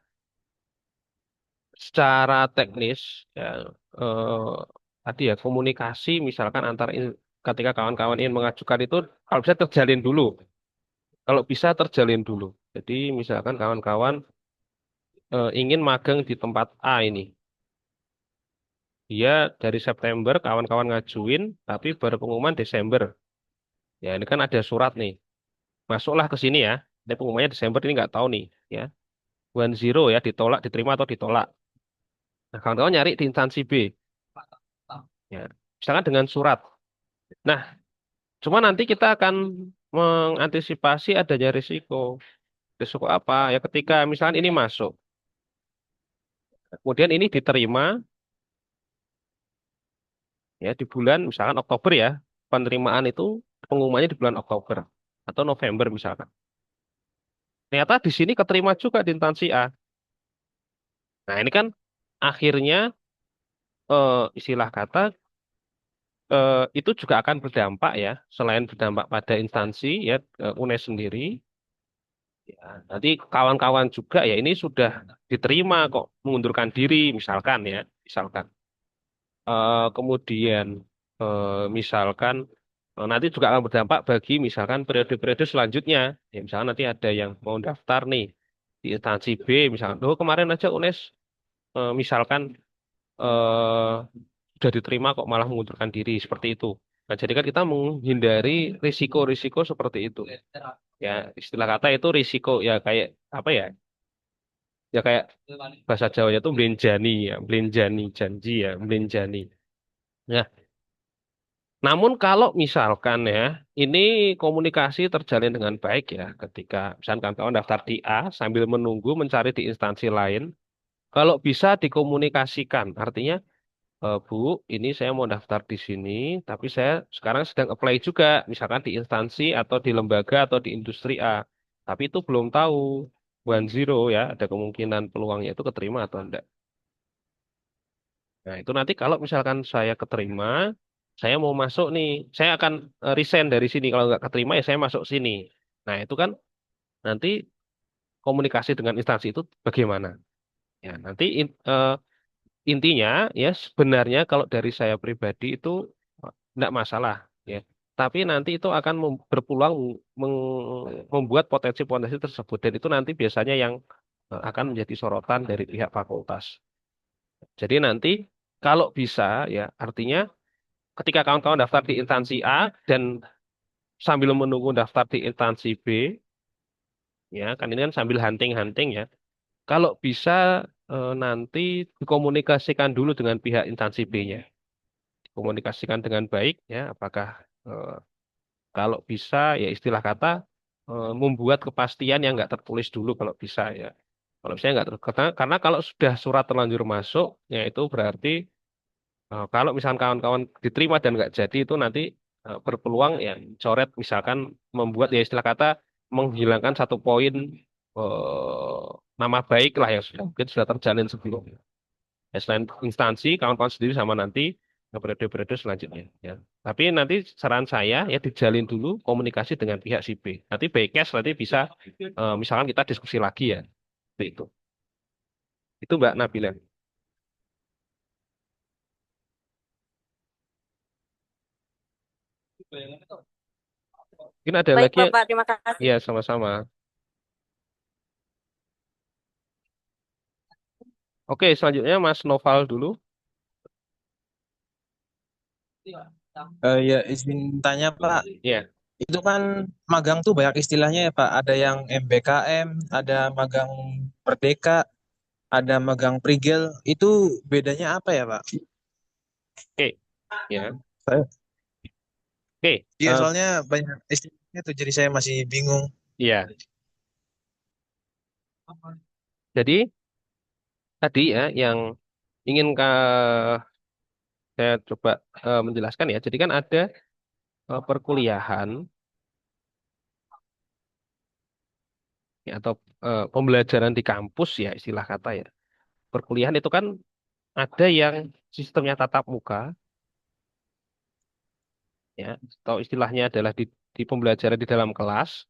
secara teknis ya eh, tadi ya komunikasi misalkan ketika kawan-kawan ingin mengajukan itu kalau bisa terjalin dulu. Kalau bisa terjalin dulu. Jadi misalkan kawan-kawan ingin magang di tempat A ini. Dia dari September kawan-kawan ngajuin, tapi baru pengumuman Desember. Ya ini kan ada surat nih. Masuklah ke sini ya. Ini pengumumannya Desember ini nggak tahu nih. Ya, 10 ya ditolak, diterima atau ditolak. Nah kawan-kawan nyari di instansi B. Ya, misalkan dengan surat. Nah, cuma nanti kita akan mengantisipasi adanya risiko. Risiko apa? Ya ketika misalkan ini masuk, kemudian ini diterima, ya di bulan misalkan Oktober ya penerimaan itu pengumumannya di bulan Oktober atau November misalkan ternyata di sini keterima juga di instansi A. Nah ini kan akhirnya istilah kata itu juga akan berdampak ya selain berdampak pada instansi ya UNES sendiri ya, nanti kawan-kawan juga ya ini sudah diterima kok mengundurkan diri misalkan ya misalkan. Kemudian misalkan nanti juga akan berdampak bagi misalkan periode-periode selanjutnya. Ya, misalkan nanti ada yang mau daftar nih di instansi B, misalkan, oh kemarin aja UNES misalkan eh, sudah diterima kok malah mengundurkan diri seperti itu. Nah, jadi kan kita menghindari risiko-risiko seperti itu. Ya, istilah kata itu risiko ya kayak apa ya? Ya kayak bahasa Jawanya itu belenjani ya, belenjani janji ya, belenjani. Ya, namun kalau misalkan ya, ini komunikasi terjalin dengan baik ya, ketika misalkan kawan daftar di A sambil menunggu mencari di instansi lain, kalau bisa dikomunikasikan, artinya, Bu, ini saya mau daftar di sini, tapi saya sekarang sedang apply juga, misalkan di instansi atau di lembaga atau di industri A, tapi itu belum tahu, 10 ya, ada kemungkinan peluangnya itu keterima atau enggak. Nah, itu nanti kalau misalkan saya keterima, saya mau masuk nih, saya akan resign dari sini. Kalau nggak keterima ya saya masuk sini. Nah, itu kan nanti komunikasi dengan instansi itu bagaimana? Ya, nanti intinya ya sebenarnya kalau dari saya pribadi itu nggak masalah ya. Tapi nanti itu akan berpeluang membuat potensi-potensi tersebut dan itu nanti biasanya yang akan menjadi sorotan dari pihak fakultas. Jadi nanti kalau bisa ya artinya ketika kawan-kawan daftar di instansi A dan sambil menunggu daftar di instansi B, ya kan ini kan sambil hunting-hunting ya. Kalau bisa nanti dikomunikasikan dulu dengan pihak instansi B-nya, komunikasikan dengan baik ya. Apakah eh, kalau bisa ya istilah kata membuat kepastian yang nggak tertulis dulu kalau bisa ya. Kalau misalnya nggak karena kalau sudah surat terlanjur masuk, ya itu berarti kalau misalkan kawan-kawan diterima dan nggak jadi itu nanti berpeluang ya coret misalkan membuat ya istilah kata menghilangkan satu poin nama baik lah yang sudah mungkin sudah terjalin sebelumnya. Ya, selain instansi, kawan-kawan sendiri sama nanti periode-periode selanjutnya. Ya. Tapi nanti saran saya ya dijalin dulu komunikasi dengan pihak si B. Nanti Bcas nanti bisa misalkan kita diskusi lagi ya. Seperti itu. Itu Mbak Nabila. Mungkin ada Baik, lagi ya? Bapak, terima kasih. Iya, sama-sama. Oke, selanjutnya Mas Noval dulu. Ya, izin tanya Pak, Iya. itu kan magang tuh banyak istilahnya ya Pak. Ada yang MBKM, ada magang Merdeka, ada magang Prigel. Itu bedanya apa ya Pak? Oke. Ya. Saya- Oke. Iya, soalnya banyak istilahnya tuh jadi saya masih bingung. Iya. Jadi tadi ya yang ingin saya coba menjelaskan ya. Jadi kan ada perkuliahan ya, atau pembelajaran di kampus ya istilah kata ya. Perkuliahan itu kan ada yang sistemnya tatap muka ya atau istilahnya adalah di pembelajaran di dalam kelas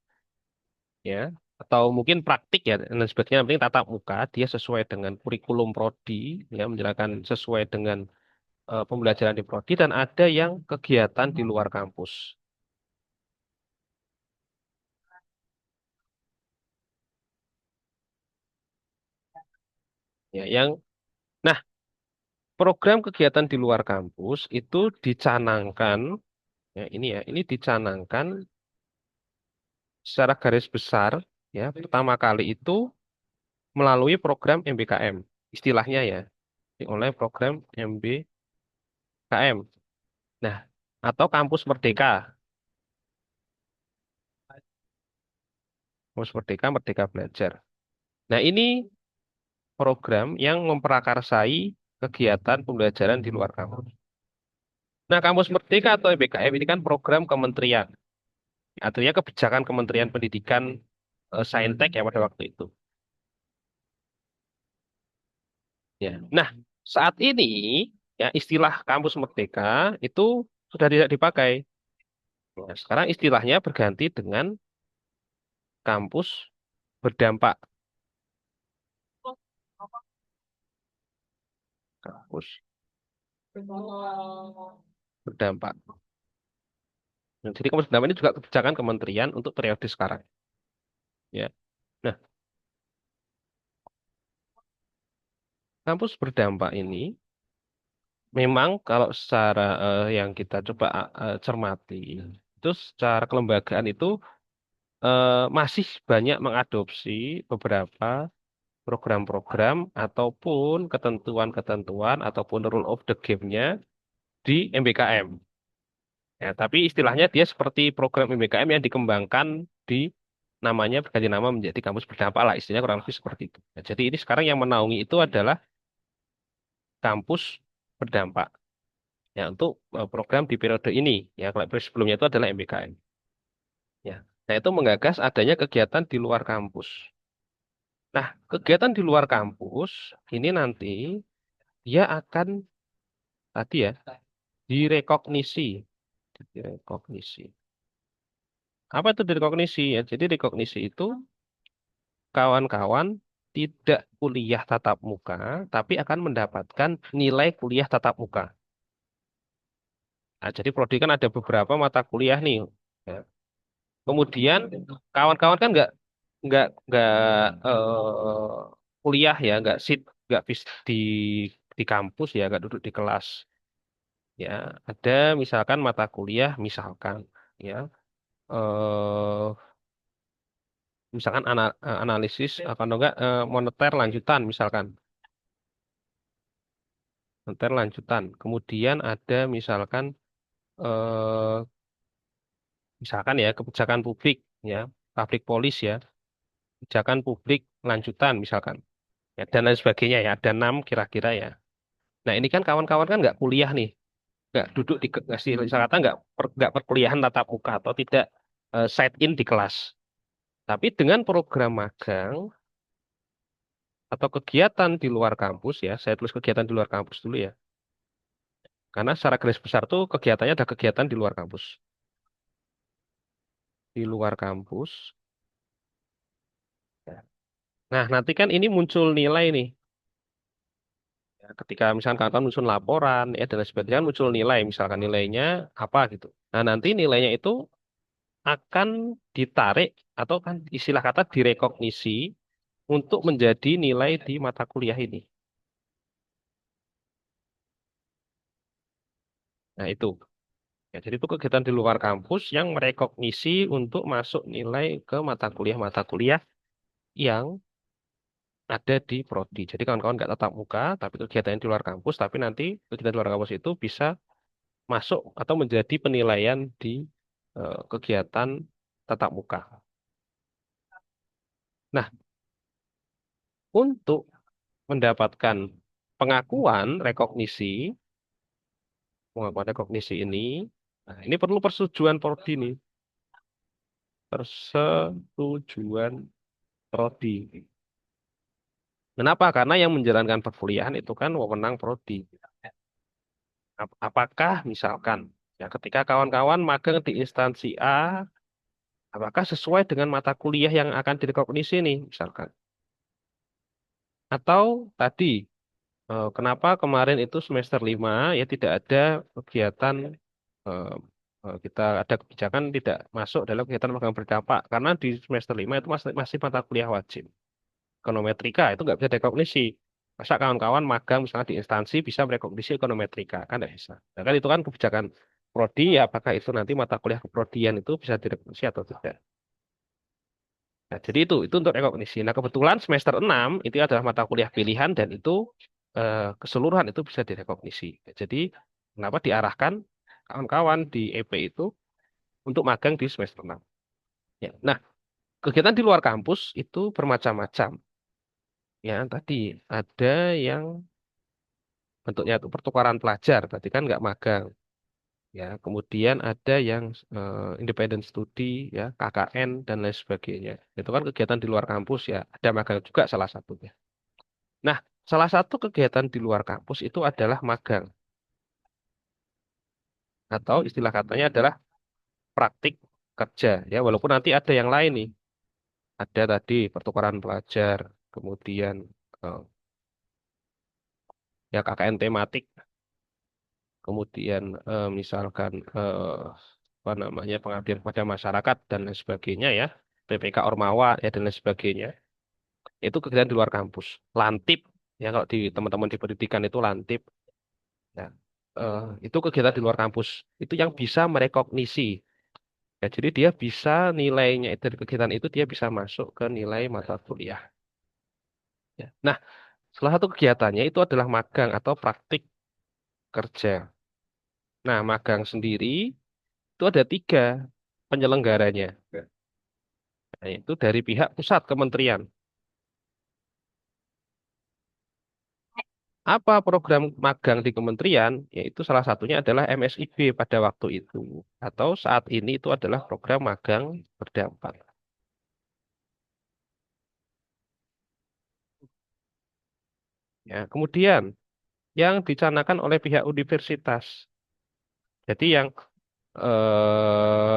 ya atau mungkin praktik ya dan sebagainya. Yang penting tatap muka dia sesuai dengan kurikulum prodi ya menjalankan sesuai dengan pembelajaran di prodi dan ada yang kegiatan di luar kampus ya yang nah program kegiatan di luar kampus itu dicanangkan ya ini dicanangkan secara garis besar ya pertama kali itu melalui program MBKM istilahnya ya oleh program MBKM. Nah, atau kampus Merdeka. Kampus Merdeka, Merdeka Belajar. Nah, ini program yang memprakarsai kegiatan pembelajaran di luar kampus. Nah, kampus Merdeka atau MBKM ini kan program kementerian. Artinya kebijakan Kementerian Pendidikan Saintek ya pada waktu itu. Ya. Nah, saat ini ya istilah kampus Merdeka itu sudah tidak dipakai. Nah, sekarang istilahnya berganti dengan kampus berdampak. Kampus berdampak. Nah, jadi kampus berdampak ini juga kebijakan kementerian untuk periode sekarang. Ya. Nah, kampus berdampak ini memang kalau secara yang kita coba cermati, itu secara kelembagaan itu masih banyak mengadopsi beberapa program-program ataupun ketentuan-ketentuan ataupun rule of the game-nya di MBKM. Ya, tapi istilahnya dia seperti program MBKM yang dikembangkan di namanya berganti nama menjadi kampus berdampak lah. Istilahnya kurang lebih seperti itu. Nah, jadi ini sekarang yang menaungi itu adalah kampus berdampak. Ya, untuk program di periode ini. Ya, kalau periode sebelumnya itu adalah MBKM. Ya. Nah, itu menggagas adanya kegiatan di luar kampus. Nah, kegiatan di luar kampus ini nanti dia akan tadi ya direkognisi. Direkognisi. Apa itu direkognisi ya? Jadi rekognisi itu kawan-kawan tidak kuliah tatap muka, tapi akan mendapatkan nilai kuliah tatap muka. Nah, jadi prodi kan ada beberapa mata kuliah nih. Ya. Kemudian kawan-kawan kan nggak kuliah ya, nggak sit, nggak di kampus ya, nggak duduk di kelas. Ya, ada misalkan mata kuliah, misalkan ya, eh misalkan analisis atau enggak moneter lanjutan misalkan. Moneter lanjutan. Kemudian ada eh, misalkan ya kebijakan publik ya, public policy ya, kebijakan publik lanjutan misalkan. Ya, dan lain sebagainya ya. Ada 6 kira-kira ya. Nah ini kan kawan-kawan kan nggak kuliah nih. Nggak duduk di ngasih kata nggak perkuliahan tatap muka atau tidak side in di kelas. Tapi dengan program magang atau kegiatan di luar kampus ya, saya tulis kegiatan di luar kampus dulu ya. Karena secara garis besar tuh kegiatannya ada kegiatan di luar kampus. Di luar kampus. Ya. Nah, nanti kan ini muncul nilai nih. Ya, ketika misalkan kawan-kawan muncul laporan ya dan lain sebagainya muncul nilai, misalkan nilainya apa gitu. Nah, nanti nilainya itu akan ditarik atau kan istilah kata direkognisi untuk menjadi nilai di mata kuliah ini. Nah, itu. Ya, jadi itu kegiatan di luar kampus yang merekognisi untuk masuk nilai ke mata kuliah yang ada di prodi. Jadi kawan-kawan nggak tatap muka, tapi kegiatan di luar kampus, tapi nanti kegiatan di luar kampus itu bisa masuk atau menjadi penilaian di kegiatan tatap muka. Nah, untuk mendapatkan pengakuan rekognisi ini, nah ini perlu persetujuan prodi nih, persetujuan prodi. Kenapa? Karena yang menjalankan perkuliahan itu kan wewenang prodi. Apakah misalkan ya ketika kawan-kawan magang di instansi A, apakah sesuai dengan mata kuliah yang akan direkognisi nih misalkan? Atau tadi kenapa kemarin itu semester 5 ya tidak ada kegiatan eh, kita ada kebijakan tidak masuk dalam kegiatan magang berdampak karena di semester 5 itu masih mata kuliah wajib. Ekonometrika itu nggak bisa direkognisi. Masa kawan-kawan magang misalnya di instansi bisa merekognisi ekonometrika, kan nggak bisa. Nah, kan itu kan kebijakan prodi, ya apakah itu nanti mata kuliah keprodian itu bisa direkognisi atau tidak. Nah, jadi itu untuk rekognisi. Nah, kebetulan semester 6 itu adalah mata kuliah pilihan dan itu keseluruhan itu bisa direkognisi. Jadi, kenapa diarahkan kawan-kawan di EP itu untuk magang di semester 6. Ya. Nah, kegiatan di luar kampus itu bermacam-macam. Ya, tadi ada yang bentuknya itu pertukaran pelajar, berarti kan nggak magang. Ya, kemudian ada yang independent study, ya, KKN dan lain sebagainya. Itu kan kegiatan di luar kampus ya, ada magang juga salah satunya. Nah, salah satu kegiatan di luar kampus itu adalah magang atau istilah katanya adalah praktik kerja. Ya, walaupun nanti ada yang lain nih, ada tadi pertukaran pelajar, kemudian eh, ya KKN tematik, kemudian misalkan apa namanya pengabdian kepada masyarakat dan lain sebagainya ya, PPK Ormawa ya dan lain sebagainya. Itu kegiatan di luar kampus. Lantip ya kalau di teman-teman di pendidikan itu lantip ya. Itu kegiatan di luar kampus. Itu yang bisa merekognisi. Ya, jadi dia bisa nilainya itu dari kegiatan itu dia bisa masuk ke nilai mata kuliah. Ya. Nah, salah satu kegiatannya itu adalah magang atau praktik kerja. Nah, magang sendiri itu ada 3 penyelenggaranya. Nah, itu dari pihak pusat kementerian. Apa program magang di kementerian? Yaitu salah satunya adalah MSIB pada waktu itu. Atau saat ini itu adalah program magang berdampak. Ya, kemudian yang dicanangkan oleh pihak universitas. Jadi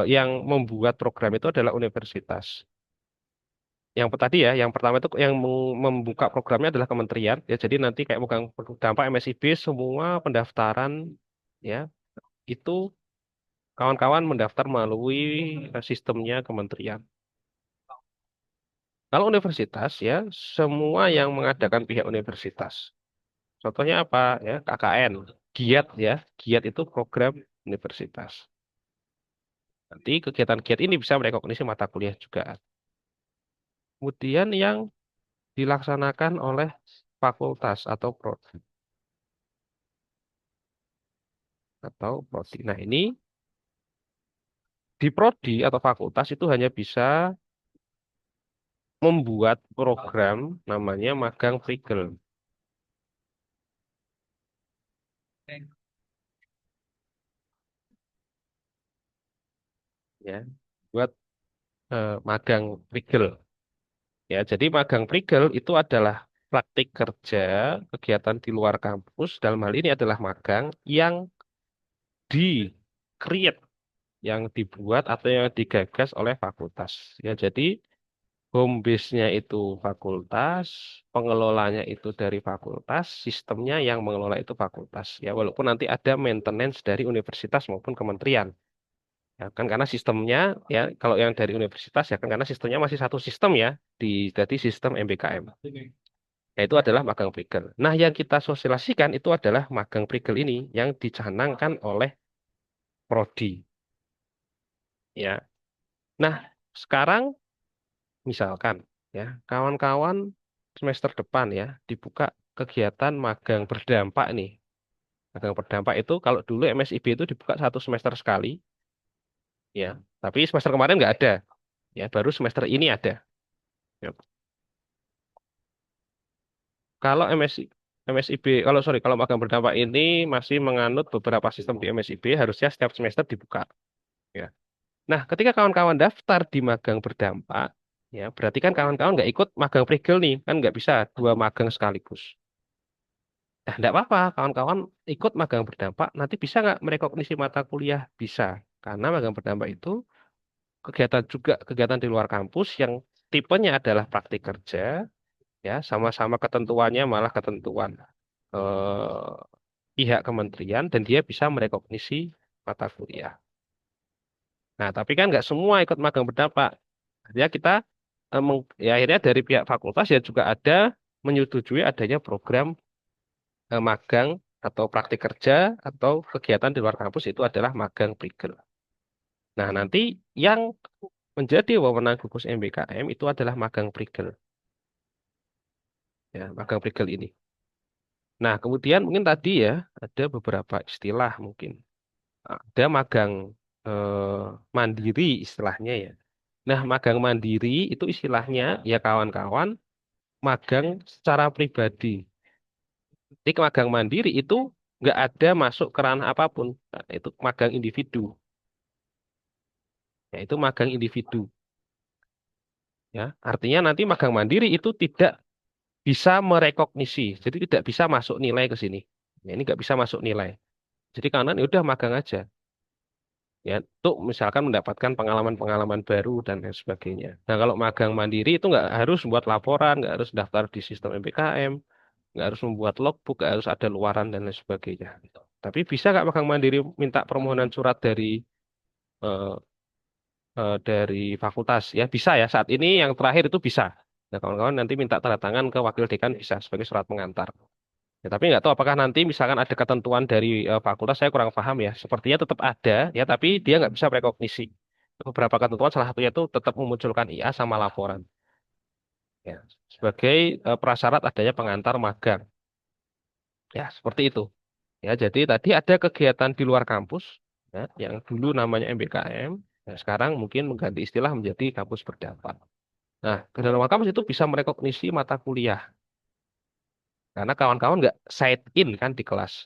yang membuat program itu adalah universitas. Yang tadi ya, yang pertama itu yang membuka programnya adalah kementerian. Ya, jadi nanti kayak magang berdampak MSIB semua pendaftaran ya itu kawan-kawan mendaftar melalui sistemnya kementerian. Kalau universitas ya, semua yang mengadakan pihak universitas. Contohnya apa ya? KKN, GIAT ya. GIAT itu program universitas. Nanti kegiatan GIAT ini bisa merekognisi mata kuliah juga. Kemudian yang dilaksanakan oleh fakultas atau prodi. Nah, ini di prodi atau fakultas itu hanya bisa membuat program namanya magang prigel. Ya, buat magang prigel. Ya, jadi magang prigel itu adalah praktik kerja kegiatan di luar kampus. Dalam hal ini adalah magang yang di-create, yang dibuat atau yang digagas oleh fakultas. Ya, jadi home base-nya itu fakultas, pengelolanya itu dari fakultas, sistemnya yang mengelola itu fakultas. Ya, walaupun nanti ada maintenance dari universitas maupun kementerian. Ya, kan karena sistemnya ya kalau yang dari universitas ya kan karena sistemnya masih satu sistem ya jadi sistem MBKM. Nah, itu adalah magang prigel. Nah, yang kita sosialisasikan itu adalah magang prigel ini yang dicanangkan oleh prodi. Ya. Nah, sekarang misalkan ya kawan-kawan semester depan ya dibuka kegiatan magang berdampak nih. Magang berdampak itu kalau dulu MSIB itu dibuka satu semester sekali ya. Tapi semester kemarin nggak ada. Ya, baru semester ini ada. Ya. Kalau MSIB, kalau sorry, kalau magang berdampak ini masih menganut beberapa sistem di MSIB, harusnya setiap semester dibuka. Ya. Nah, ketika kawan-kawan daftar di magang berdampak, ya berarti kan kawan-kawan nggak ikut magang prigel nih, kan nggak bisa dua magang sekaligus. Nah, nggak apa-apa, kawan-kawan ikut magang berdampak, nanti bisa nggak merekognisi mata kuliah? Bisa, karena magang berdampak itu kegiatan juga kegiatan di luar kampus yang tipenya adalah praktik kerja, ya sama-sama ketentuannya malah ketentuan eh, pihak kementerian dan dia bisa merekognisi mata kuliah. Nah, tapi kan nggak semua ikut magang berdampak. Ya kita ya akhirnya dari pihak fakultas ya juga ada menyetujui adanya program magang atau praktik kerja atau kegiatan di luar kampus itu adalah magang prigel. Nah, nanti yang menjadi wewenang gugus MBKM itu adalah magang prigel. Ya, magang prigel ini. Nah, kemudian mungkin tadi ya ada beberapa istilah mungkin. Ada magang eh, mandiri istilahnya ya. Nah, magang mandiri itu istilahnya ya kawan-kawan magang secara pribadi. Jadi magang mandiri itu nggak ada masuk ke ranah apapun. Nah, itu magang individu. Yaitu magang individu. Ya, artinya nanti magang mandiri itu tidak bisa merekognisi. Jadi tidak bisa masuk nilai ke sini. Ya, ini nggak bisa masuk nilai. Jadi kanan ya udah magang aja. Ya, untuk misalkan mendapatkan pengalaman-pengalaman baru dan lain sebagainya. Nah, kalau magang mandiri itu nggak harus buat laporan, nggak harus daftar di sistem MBKM, nggak harus membuat logbook, nggak harus ada luaran dan lain sebagainya. Tapi bisa nggak magang mandiri minta permohonan surat eh, dari fakultas? Ya bisa ya. Saat ini yang terakhir itu bisa. Nah, kawan-kawan nanti minta tanda tangan ke wakil dekan bisa sebagai surat pengantar. Ya, tapi nggak tahu apakah nanti misalkan ada ketentuan dari fakultas, saya kurang paham ya. Sepertinya tetap ada, ya tapi dia nggak bisa merekognisi. Beberapa ketentuan salah satunya itu tetap memunculkan IA sama laporan. Ya, sebagai prasyarat adanya pengantar magang. Ya, seperti itu. Ya, jadi tadi ada kegiatan di luar kampus, ya, yang dulu namanya MBKM, ya, sekarang mungkin mengganti istilah menjadi kampus berdampak. Nah, ke dalam kampus itu bisa merekognisi mata kuliah, karena kawan-kawan nggak side in kan di kelas.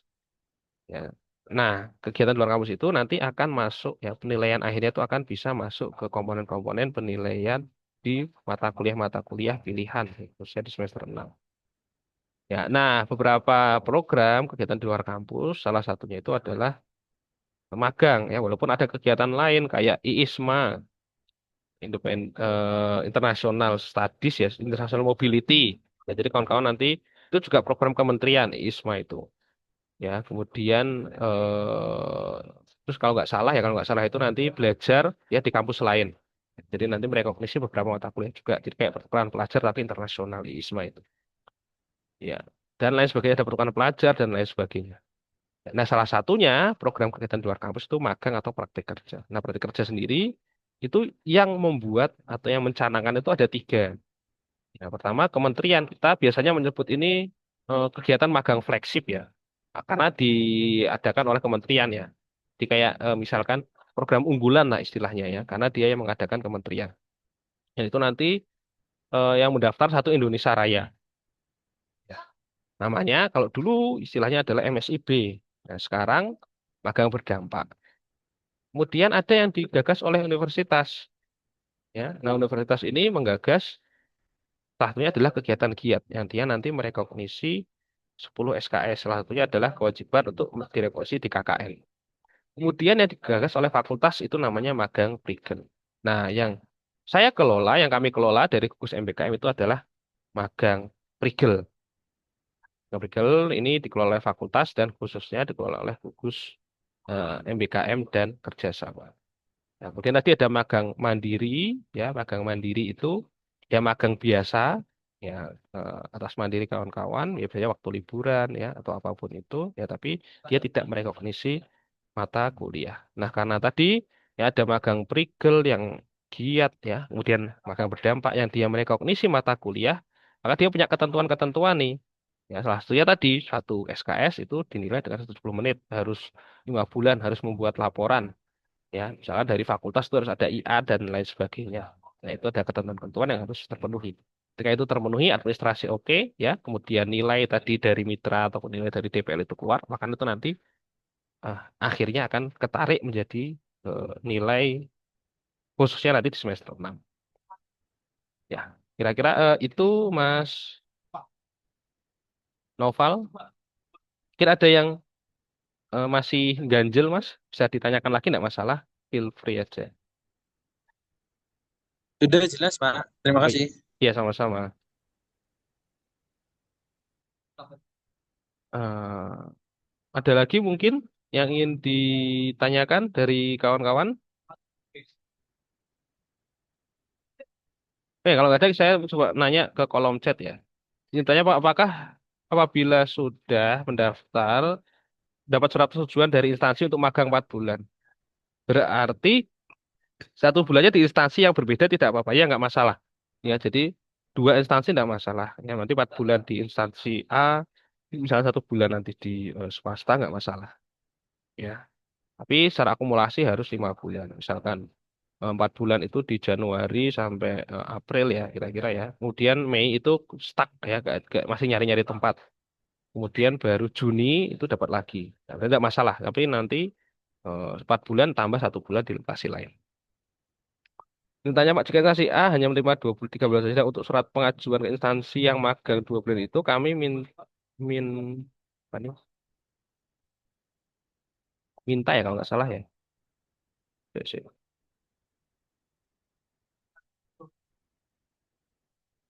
Ya. Nah, kegiatan di luar kampus itu nanti akan masuk, ya penilaian akhirnya itu akan bisa masuk ke komponen-komponen penilaian di mata kuliah pilihan, khususnya di semester 6. Ya, nah beberapa program kegiatan di luar kampus, salah satunya itu adalah magang ya walaupun ada kegiatan lain kayak IISMA International Studies ya International Mobility ya, jadi kawan-kawan nanti itu juga program kementerian IISMA itu ya kemudian terus kalau nggak salah itu nanti belajar ya di kampus lain jadi nanti merekognisi beberapa mata kuliah juga jadi kayak pertukaran pelajar tapi internasional IISMA itu ya dan lain sebagainya ada pertukaran pelajar dan lain sebagainya. Nah, salah satunya program kegiatan di luar kampus itu magang atau praktik kerja. Nah, praktik kerja sendiri itu yang membuat atau yang mencanangkan itu ada tiga. Yang pertama, kementerian kita biasanya menyebut ini kegiatan magang flagship ya, karena diadakan oleh kementerian ya. Di kayak misalkan program unggulan lah istilahnya ya, karena dia yang mengadakan kementerian. Dan itu nanti yang mendaftar satu Indonesia Raya. Ya. Namanya kalau dulu istilahnya adalah MSIB. Nah, sekarang magang berdampak. Kemudian ada yang digagas oleh universitas. Ya, nah universitas ini menggagas salah satunya adalah kegiatan giat yang dia nanti merekognisi 10 SKS. Salah satunya adalah kewajiban untuk direkognisi di KKN. Kemudian yang digagas oleh fakultas itu namanya magang prigel. Nah, yang kami kelola dari gugus MBKM itu adalah magang prigel. Magang prigel ini dikelola oleh fakultas dan khususnya dikelola oleh gugus MBKM dan kerjasama. Nah, kemudian tadi ada magang mandiri, ya magang mandiri itu ya magang biasa, ya atas mandiri kawan-kawan, ya biasanya waktu liburan ya atau apapun itu, ya tapi dia tidak merekognisi mata kuliah. Nah, karena tadi ya ada magang prigel yang giat ya, kemudian magang berdampak yang dia merekognisi mata kuliah, maka dia punya ketentuan-ketentuan nih. Ya, salah satunya tadi satu SKS itu dinilai dengan 110 menit, harus 5 bulan, harus membuat laporan. Ya, misalkan dari fakultas itu harus ada IA dan lain sebagainya. Nah, itu ada ketentuan-ketentuan yang harus terpenuhi. Ketika itu terpenuhi, administrasi oke, ya, kemudian nilai tadi dari mitra ataupun nilai dari DPL itu keluar, maka itu nanti akhirnya akan ketarik menjadi nilai khususnya nanti di semester 6. Ya, kira-kira itu Mas Noval. Kira ada yang masih ganjel, Mas? Bisa ditanyakan lagi nggak masalah? Feel free aja. Sudah jelas, Pak. Terima Baik. kasih. Ya, sama-sama. Eh, ada lagi mungkin yang ingin ditanyakan dari kawan-kawan? Kalau nggak ada, saya coba nanya ke kolom chat ya. Ini tanya Pak, apakah apabila sudah mendaftar dapat surat persetujuan dari instansi untuk magang 4 bulan. Berarti 1 bulannya di instansi yang berbeda tidak apa-apa, ya nggak masalah. Ya, jadi 2 instansi nggak masalah. Ya, nanti 4 bulan di instansi A, misalnya 1 bulan nanti di swasta nggak masalah. Ya, tapi secara akumulasi harus 5 bulan. Misalkan 4 bulan itu di Januari sampai April ya kira-kira ya. Kemudian Mei itu stuck ya, masih nyari-nyari tempat. Kemudian baru Juni itu dapat lagi. Nah, tidak masalah. Tapi nanti 4 bulan tambah 1 bulan di lokasi lain. Tanya Pak, jika instansi A hanya menerima 23 bulan saja untuk surat pengajuan ke instansi yang magang 2 bulan itu kami min apa nih? Minta ya kalau nggak salah ya. Ya, sih.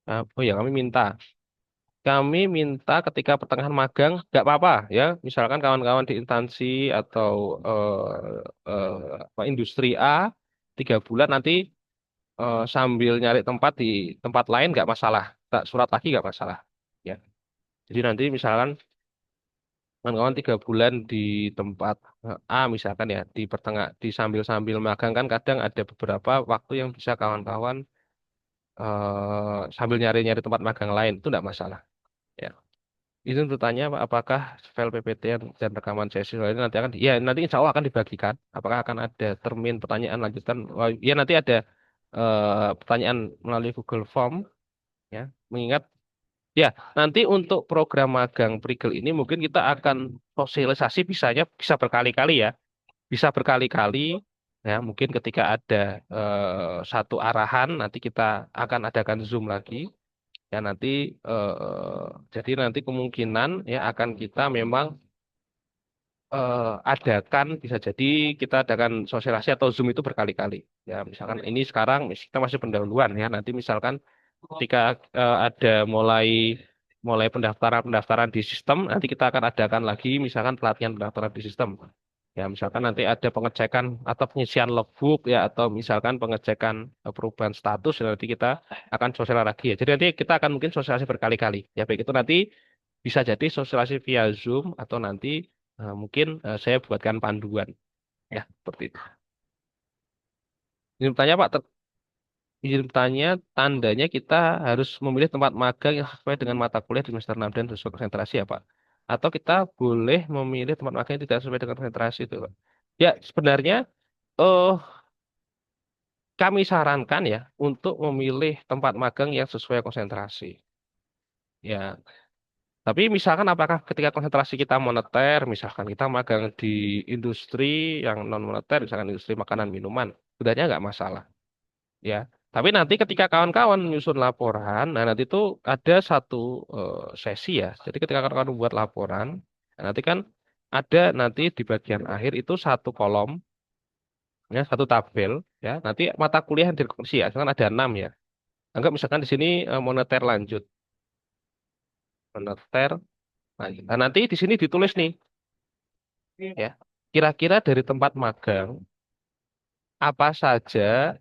Oh ya kami minta. Kami minta ketika pertengahan magang nggak apa-apa ya. Misalkan kawan-kawan di instansi atau industri A 3 bulan nanti sambil nyari tempat di tempat lain nggak masalah. Tak surat lagi nggak masalah. Ya. Jadi nanti misalkan kawan-kawan 3 bulan di tempat A misalkan ya di di sambil-sambil magang kan kadang ada beberapa waktu yang bisa kawan-kawan sambil nyari-nyari tempat magang lain itu nggak masalah. Ya. Izin bertanya Pak, apakah file PPT dan rekaman sesi lainnya nanti akan ya nanti insya Allah akan dibagikan. Apakah akan ada termin pertanyaan lanjutan? Wah, ya nanti ada pertanyaan melalui Google Form ya. Mengingat ya nanti untuk program magang Prigel ini mungkin kita akan sosialisasi bisa berkali-kali ya. Bisa berkali-kali ya mungkin ketika ada satu arahan nanti kita akan adakan Zoom lagi. Ya nanti jadi nanti kemungkinan ya akan kita memang adakan bisa jadi kita adakan sosialisasi atau Zoom itu berkali-kali. Ya misalkan ini sekarang kita masih pendahuluan ya nanti misalkan ketika ada mulai mulai pendaftaran di sistem nanti kita akan adakan lagi misalkan pelatihan pendaftaran di sistem. Ya misalkan nanti ada pengecekan atau pengisian logbook ya atau misalkan pengecekan perubahan status ya, nanti kita akan sosialisasi lagi ya. Jadi nanti kita akan mungkin sosialisasi berkali-kali. Ya baik itu nanti bisa jadi sosialisasi via Zoom atau nanti mungkin saya buatkan panduan ya seperti itu. Ini bertanya Pak, izin bertanya tandanya kita harus memilih tempat magang yang sesuai dengan mata kuliah di semester 6 dan sesuai konsentrasi ya Pak. Atau kita boleh memilih tempat magang yang tidak sesuai dengan konsentrasi itu Pak. Ya sebenarnya oh kami sarankan ya untuk memilih tempat magang yang sesuai konsentrasi. Ya, tapi misalkan apakah ketika konsentrasi kita moneter, misalkan kita magang di industri yang non moneter, misalkan industri makanan minuman, sebenarnya nggak masalah. Ya, tapi nanti ketika kawan-kawan menyusun laporan, nah nanti itu ada satu sesi ya. Jadi ketika kawan-kawan membuat laporan, nah nanti kan ada nanti di bagian akhir itu satu kolom, ya satu tabel, ya. Nanti mata kuliah yang direkomendasi ya, misalkan ada 6 ya. Anggap misalkan di sini moneter lanjut, moneter lanjut. Nah nanti di sini ditulis nih, ya. Kira-kira dari tempat magang apa saja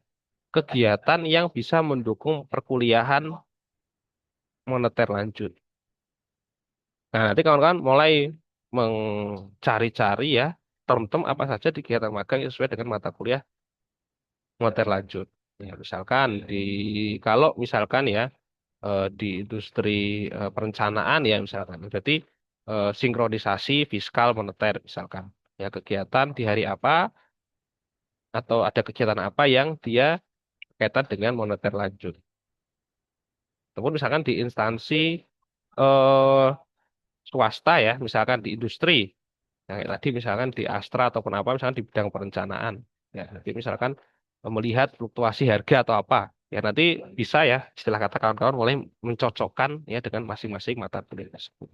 kegiatan yang bisa mendukung perkuliahan moneter lanjut. Nah, nanti kawan-kawan mulai mencari-cari ya term-term apa saja di kegiatan magang yang sesuai dengan mata kuliah moneter lanjut. Ya, misalkan kalau misalkan ya di industri perencanaan ya misalkan, berarti sinkronisasi fiskal moneter misalkan. Ya, kegiatan di hari apa atau ada kegiatan apa yang dia kaitan dengan moneter lanjut. Ataupun misalkan di instansi eh, swasta ya, misalkan di industri. Nah, kayak tadi misalkan di Astra ataupun apa, misalkan di bidang perencanaan. Ya, nanti misalkan melihat fluktuasi harga atau apa. Ya, nanti bisa ya, istilah kata kawan-kawan mulai mencocokkan ya dengan masing-masing mata kuliah tersebut.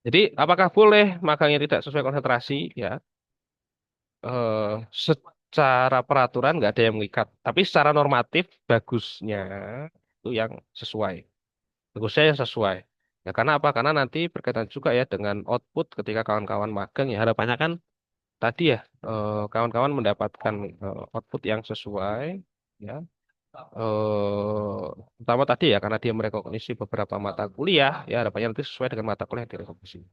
Jadi, apakah boleh magangnya tidak sesuai konsentrasi? Ya, secara peraturan nggak ada yang mengikat. Tapi secara normatif, bagusnya itu yang sesuai. Bagusnya yang sesuai. Ya, karena apa? Karena nanti berkaitan juga ya dengan output ketika kawan-kawan magang ya harapannya kan tadi ya kawan-kawan mendapatkan output yang sesuai ya pertama tadi ya karena dia merekognisi beberapa mata kuliah ya harapannya nanti sesuai dengan mata kuliah yang direkognisi.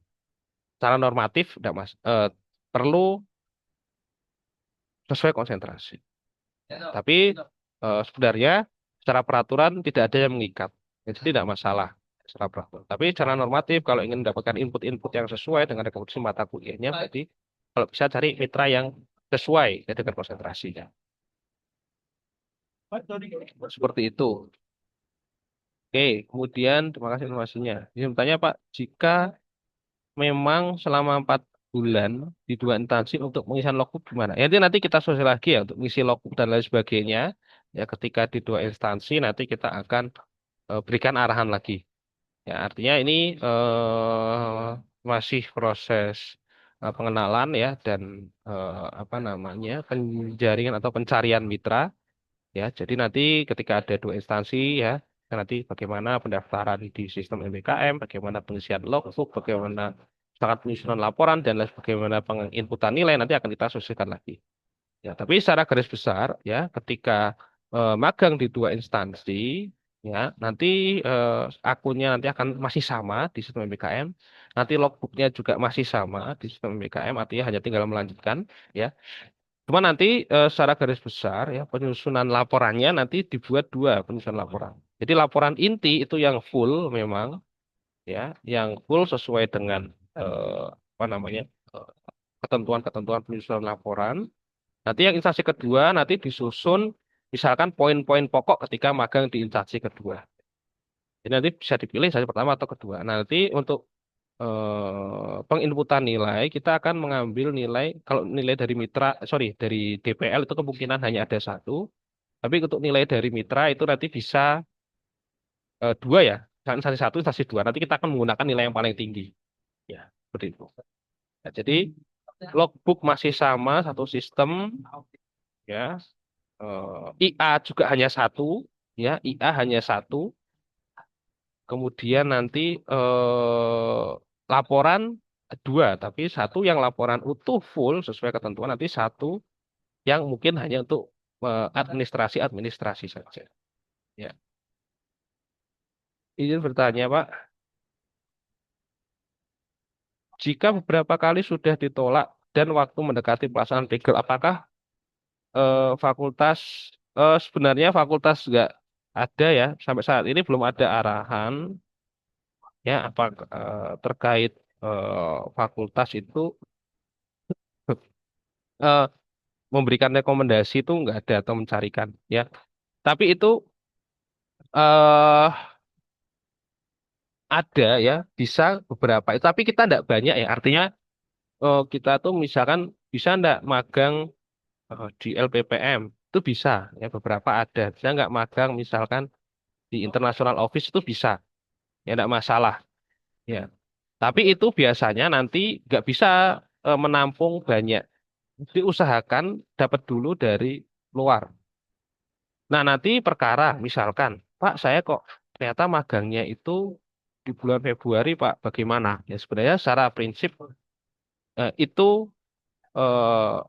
Secara normatif tidak perlu sesuai konsentrasi. Tapi sebenarnya secara peraturan tidak ada yang mengikat. Jadi tidak masalah secara peraturan. Tapi secara normatif kalau ingin mendapatkan input-input yang sesuai dengan rekomendasi mata kuliahnya, berarti kalau bisa cari mitra yang sesuai ya, dengan konsentrasinya. Seperti itu. Oke, kemudian terima kasih informasinya. Ini bertanya Pak, jika memang selama 4 bulan di dua instansi untuk pengisian logbook gimana? Ya, nanti kita sosial lagi ya untuk mengisi logbook dan lain sebagainya. Ya, ketika di dua instansi nanti kita akan berikan arahan lagi. Ya, artinya ini masih proses pengenalan ya dan apa namanya penjaringan atau pencarian mitra. Ya, jadi nanti ketika ada dua instansi ya, nanti bagaimana pendaftaran di sistem MBKM, bagaimana pengisian logbook, bagaimana sangat penyusunan laporan dan lain bagaimana penginputan nilai nanti akan kita sosialisasikan lagi. Ya, tapi secara garis besar ya, ketika magang di dua instansi ya, nanti akunnya nanti akan masih sama di sistem MBKM, nanti logbooknya juga masih sama di sistem MBKM, artinya hanya tinggal melanjutkan ya. Cuma nanti secara garis besar ya penyusunan laporannya nanti dibuat dua penyusunan laporan. Jadi laporan inti itu yang full memang ya, yang full sesuai dengan apa namanya eh, ketentuan-ketentuan penyusunan laporan. Nanti yang instansi kedua nanti disusun misalkan poin-poin pokok ketika magang di instansi kedua. Jadi nanti bisa dipilih instansi pertama atau kedua. Nah, nanti untuk penginputan nilai kita akan mengambil nilai kalau nilai dari mitra sorry dari DPL itu kemungkinan hanya ada satu tapi untuk nilai dari mitra itu nanti bisa dua ya instansi satu instansi dua nanti kita akan menggunakan nilai yang paling tinggi ya seperti itu. Nah, jadi logbook masih sama satu sistem ya IA juga hanya satu ya IA hanya satu kemudian nanti laporan dua, tapi satu yang laporan utuh full sesuai ketentuan, nanti satu yang mungkin hanya untuk administrasi saja. Ya, izin bertanya Pak, jika beberapa kali sudah ditolak dan waktu mendekati pelaksanaan legal, apakah fakultas sebenarnya fakultas nggak ada ya sampai saat ini belum ada arahan ya apa terkait fakultas itu memberikan rekomendasi itu nggak ada atau mencarikan ya. Tapi itu eh ada ya, bisa beberapa. Tapi kita nggak banyak ya. Artinya kita tuh misalkan bisa nggak magang di LPPM itu bisa ya, beberapa ada. Bisa nggak magang misalkan di International Office itu bisa ya, nggak masalah ya. Tapi itu biasanya nanti nggak bisa menampung banyak. Diusahakan dapat dulu dari luar. Nah, nanti perkara, misalkan, Pak, saya kok ternyata magangnya itu di bulan Februari, Pak, bagaimana? Ya, sebenarnya secara prinsip itu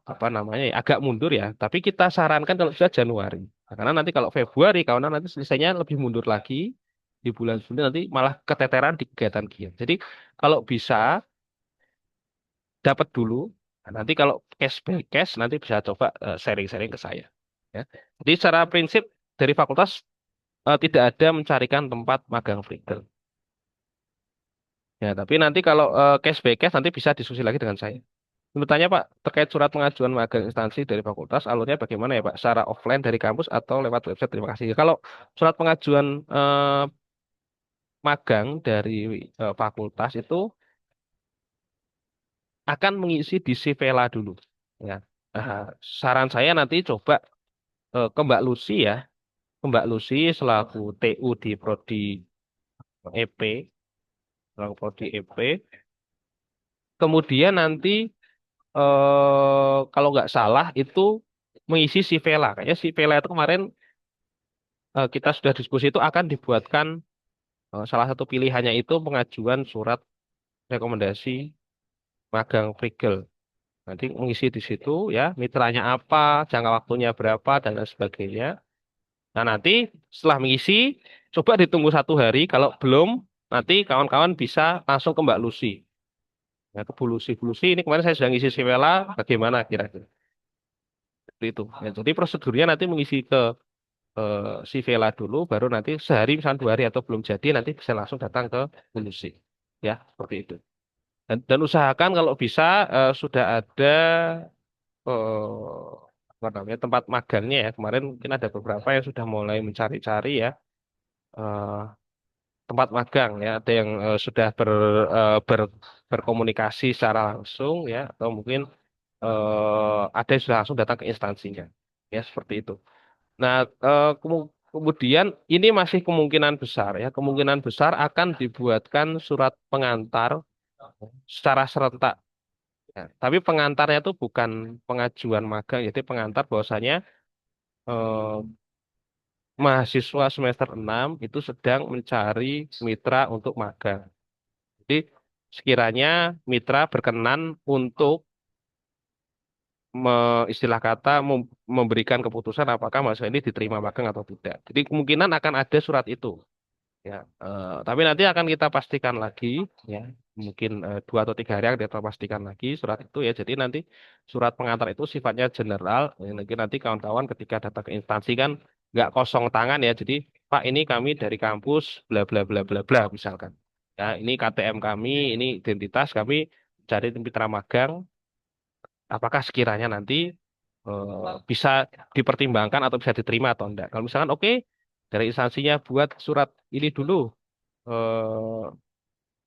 apa namanya ya, agak mundur ya. Tapi kita sarankan kalau sudah Januari. Nah, karena nanti kalau Februari, kalau nanti selesainya lebih mundur lagi di bulan Juni nanti malah keteteran di kegiatan giat. Jadi kalau bisa dapat dulu. Nah, nanti kalau cash by cash nanti bisa coba sharing-sharing ke saya. Ya. Jadi secara prinsip dari fakultas tidak ada mencarikan tempat magang freelance. Ya, tapi nanti kalau cash by cash nanti bisa diskusi lagi dengan saya. Bertanya Pak, terkait surat pengajuan magang instansi dari fakultas, alurnya bagaimana ya Pak? Secara offline dari kampus atau lewat website? Terima kasih. Kalau surat pengajuan magang dari fakultas itu akan mengisi di Sivela dulu. Ya. Saran saya nanti coba ke Mbak Lucy ya. Ke Mbak Lucy selaku TU di Prodi EP, selaku Prodi EP. Kemudian nanti kalau nggak salah itu mengisi si Vela. Kayaknya si Vela itu kemarin kita sudah diskusi itu akan dibuatkan salah satu pilihannya itu pengajuan surat rekomendasi magang Frigel. Nanti mengisi di situ ya, mitranya apa, jangka waktunya berapa, dan lain sebagainya. Nah nanti setelah mengisi, coba ditunggu 1 hari. Kalau belum, nanti kawan-kawan bisa langsung ke Mbak Lucy. Ya, ke Bu Lucy. Bu Lucy, ini kemarin saya sudah ngisi si Vela, bagaimana kira-kira? Seperti itu. Ya, jadi prosedurnya nanti mengisi ke si Vela dulu, baru nanti sehari misalnya 2 hari atau belum jadi, nanti bisa langsung datang ke Bulusi. Ya, seperti itu. Dan usahakan kalau bisa sudah ada apa namanya tempat magangnya ya. Kemarin mungkin ada beberapa yang sudah mulai mencari-cari ya eh, tempat magang ya. Ada yang sudah berkomunikasi secara langsung ya, atau mungkin ada yang sudah langsung datang ke instansinya. Ya, seperti itu. Nah, kemudian ini masih kemungkinan besar ya, kemungkinan besar akan dibuatkan surat pengantar secara serentak. Ya, tapi pengantarnya itu bukan pengajuan magang, jadi pengantar bahwasanya eh, mahasiswa semester 6 itu sedang mencari mitra untuk magang. Jadi sekiranya mitra berkenan untuk istilah kata memberikan keputusan apakah mahasiswa ini diterima magang atau tidak. Jadi kemungkinan akan ada surat itu. Ya, tapi nanti akan kita pastikan lagi, ya, mungkin 2 atau 3 hari akan kita pastikan lagi surat itu ya. Jadi nanti surat pengantar itu sifatnya general. Ya, nanti kawan-kawan ketika datang ke instansi kan nggak kosong tangan ya. Jadi Pak ini kami dari kampus bla bla bla bla bla misalkan. Ya, ini KTM kami, ini identitas kami cari mitra magang. Apakah sekiranya nanti bisa dipertimbangkan atau bisa diterima atau enggak? Kalau misalkan oke dari instansinya buat surat ini dulu eh,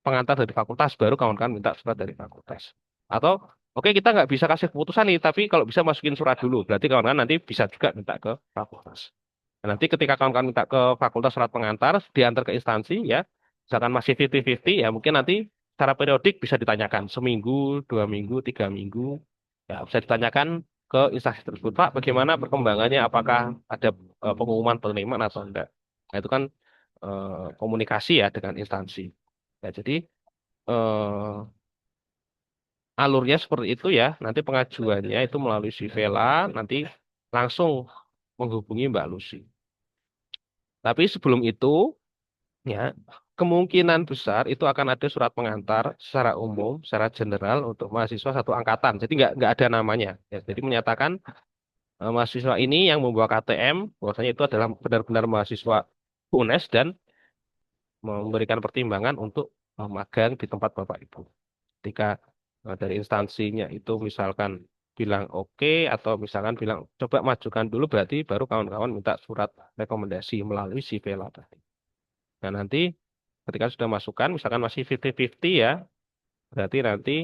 pengantar dari fakultas baru kawan-kawan minta surat dari fakultas atau oke kita nggak bisa kasih keputusan nih tapi kalau bisa masukin surat dulu berarti kawan-kawan nanti bisa juga minta ke fakultas. Nah, nanti ketika kawan-kawan minta ke fakultas surat pengantar diantar ke instansi ya misalkan masih 50-50 ya mungkin nanti secara periodik bisa ditanyakan seminggu 2 minggu 3 minggu ya bisa ditanyakan ke instansi tersebut Pak bagaimana perkembangannya apakah ada pengumuman penerimaan atau enggak. Nah, itu kan komunikasi ya dengan instansi. Ya, jadi eh, alurnya seperti itu ya. Nanti pengajuannya itu melalui si Vela, nanti langsung menghubungi Mbak Lucy. Tapi sebelum itu, ya kemungkinan besar itu akan ada surat pengantar secara umum, secara general untuk mahasiswa satu angkatan. Jadi nggak ada namanya. Ya, jadi menyatakan mahasiswa ini yang membawa KTM, bahwasanya itu adalah benar-benar mahasiswa UNES dan memberikan pertimbangan untuk magang di tempat Bapak Ibu. Ketika dari instansinya itu misalkan bilang oke atau misalkan bilang coba majukan dulu, berarti baru kawan-kawan minta surat rekomendasi melalui si Vela tadi. Nah, nanti ketika sudah masukkan misalkan masih 50-50 ya, berarti nanti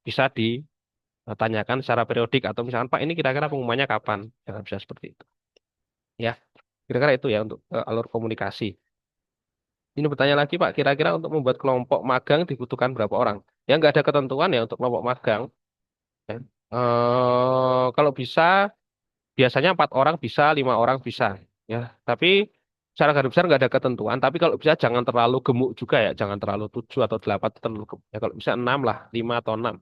bisa ditanyakan secara periodik atau misalkan Pak ini kira-kira pengumumannya kapan? Jangan bisa seperti itu. Ya, kira-kira itu ya untuk alur komunikasi. Ini bertanya lagi Pak, kira-kira untuk membuat kelompok magang dibutuhkan berapa orang? Ya nggak ada ketentuan ya untuk kelompok magang. Ya. Kalau bisa biasanya 4 orang bisa, 5 orang bisa. Ya, tapi secara garis besar nggak ada ketentuan. Tapi kalau bisa jangan terlalu gemuk juga ya, jangan terlalu 7 atau 8 terlalu gemuk. Ya kalau bisa 6 lah, 5 atau 6.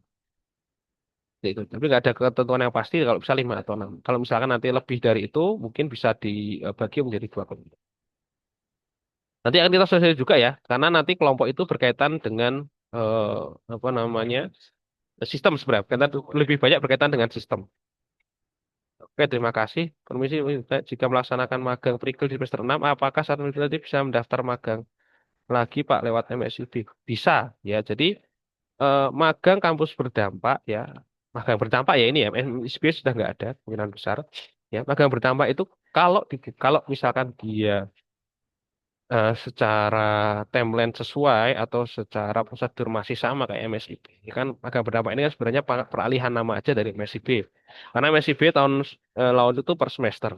Itu. Tapi nggak ada ketentuan yang pasti kalau bisa 5 atau 6. Kalau misalkan nanti lebih dari itu, mungkin bisa dibagi menjadi 2 kelompok. Nanti akan kita sosialisasi juga ya, karena nanti kelompok itu berkaitan dengan apa namanya sistem sebenarnya. Lebih banyak berkaitan dengan sistem. Oke, terima kasih. Permisi, jika melaksanakan magang prikil di semester 6, apakah satu nanti bisa mendaftar magang lagi Pak lewat MSIB? Bisa, ya. Jadi magang kampus berdampak ya, magang berdampak ya ini ya, MSIB sudah nggak ada kemungkinan besar. Ya, magang berdampak itu kalau misalkan dia secara timeline sesuai atau secara prosedur masih sama kayak MSIB. Ya kan magang berdampak ini kan sebenarnya peralihan nama aja dari MSIB. Karena MSIB tahun lalu itu per semester.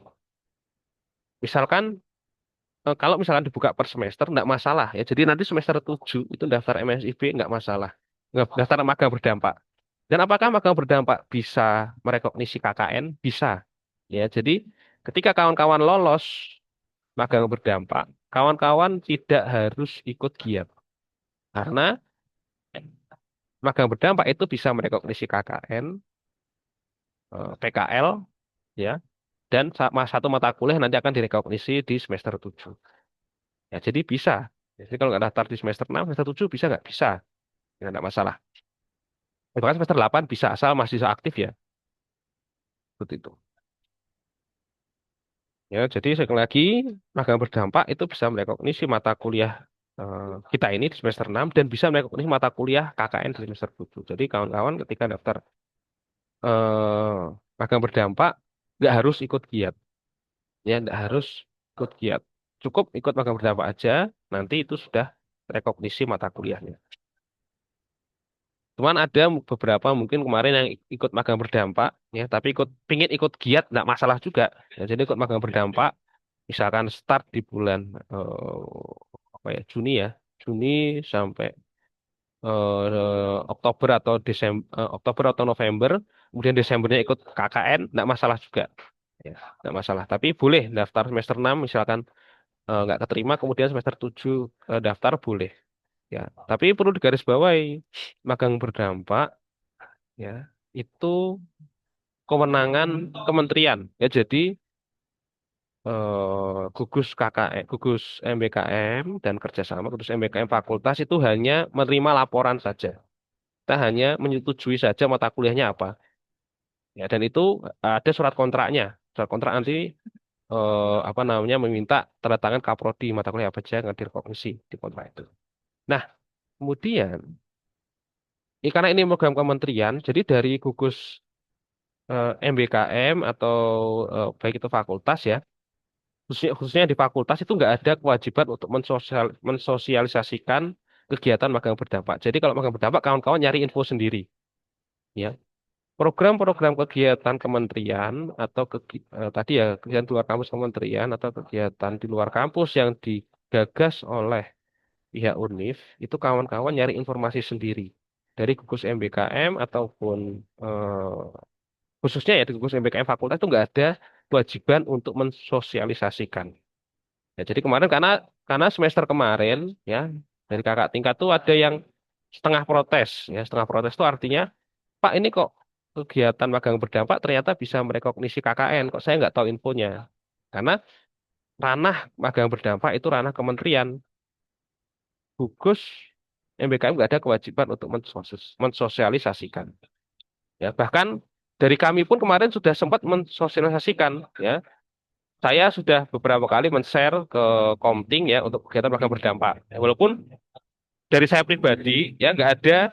Misalkan kalau misalkan dibuka per semester nggak masalah ya. Jadi nanti semester 7 itu daftar MSIB nggak masalah. Nggak daftar magang berdampak. Dan apakah magang berdampak bisa merekognisi KKN? Bisa. Ya, jadi ketika kawan-kawan lolos magang berdampak, kawan-kawan tidak harus ikut giat. Karena magang berdampak itu bisa merekognisi KKN, PKL, ya, dan satu mata kuliah nanti akan direkognisi di semester 7. Ya, jadi bisa. Jadi kalau nggak daftar di semester 6, semester 7 bisa nggak? Bisa. Ya, nggak masalah. Bahkan semester 8 bisa, asal masih aktif ya. Seperti itu. Ya, jadi sekali lagi, magang berdampak itu bisa merekognisi mata kuliah kita ini di semester 6 dan bisa merekognisi mata kuliah KKN di semester 7. Jadi kawan-kawan ketika daftar eh, magang berdampak, nggak harus ikut giat. Ya, nggak harus ikut giat. Cukup ikut magang berdampak aja, nanti itu sudah rekognisi mata kuliahnya. Cuman ada beberapa mungkin kemarin yang ikut magang berdampak, ya, tapi pingin ikut giat nggak masalah juga. Ya, jadi ikut magang berdampak, misalkan start di bulan apa ya Juni ya, Juni sampai Oktober atau Oktober atau November, kemudian Desembernya ikut KKN, nggak masalah juga. Ya, nggak masalah. Tapi boleh daftar semester 6 misalkan nggak keterima, kemudian semester 7 daftar boleh. Ya, tapi perlu digarisbawahi, magang berdampak ya itu kewenangan kementerian. Ya, jadi gugus KKN, gugus MBKM dan kerjasama gugus MBKM fakultas itu hanya menerima laporan saja. Kita hanya menyetujui saja mata kuliahnya apa. Ya, dan itu ada surat kontraknya. Surat kontrak nanti apa namanya meminta tanda tangan kaprodi mata kuliah apa saja yang direkognisi di kontrak itu. Nah, kemudian karena ini program kementerian, jadi dari gugus MBKM atau baik itu fakultas ya, khususnya di fakultas itu nggak ada kewajiban untuk mensosialisasikan kegiatan magang berdampak. Jadi kalau magang berdampak, kawan-kawan nyari info sendiri. Ya, program-program kegiatan kementerian atau tadi ya kegiatan di luar kampus kementerian atau kegiatan di luar kampus yang digagas oleh pihak UNIF itu kawan-kawan nyari informasi sendiri dari gugus MBKM ataupun khususnya ya di gugus MBKM fakultas itu nggak ada kewajiban untuk mensosialisasikan. Ya, jadi kemarin karena semester kemarin ya dari kakak tingkat tuh ada yang setengah protes ya setengah protes itu artinya Pak ini kok kegiatan magang berdampak ternyata bisa merekognisi KKN kok saya nggak tahu infonya karena ranah magang berdampak itu ranah kementerian gugus MBKM nggak ada kewajiban untuk mensosialisasikan ya bahkan dari kami pun kemarin sudah sempat mensosialisasikan ya saya sudah beberapa kali men-share ke Komting ya untuk kegiatan magang berdampak. Ya, walaupun dari saya pribadi ya nggak ada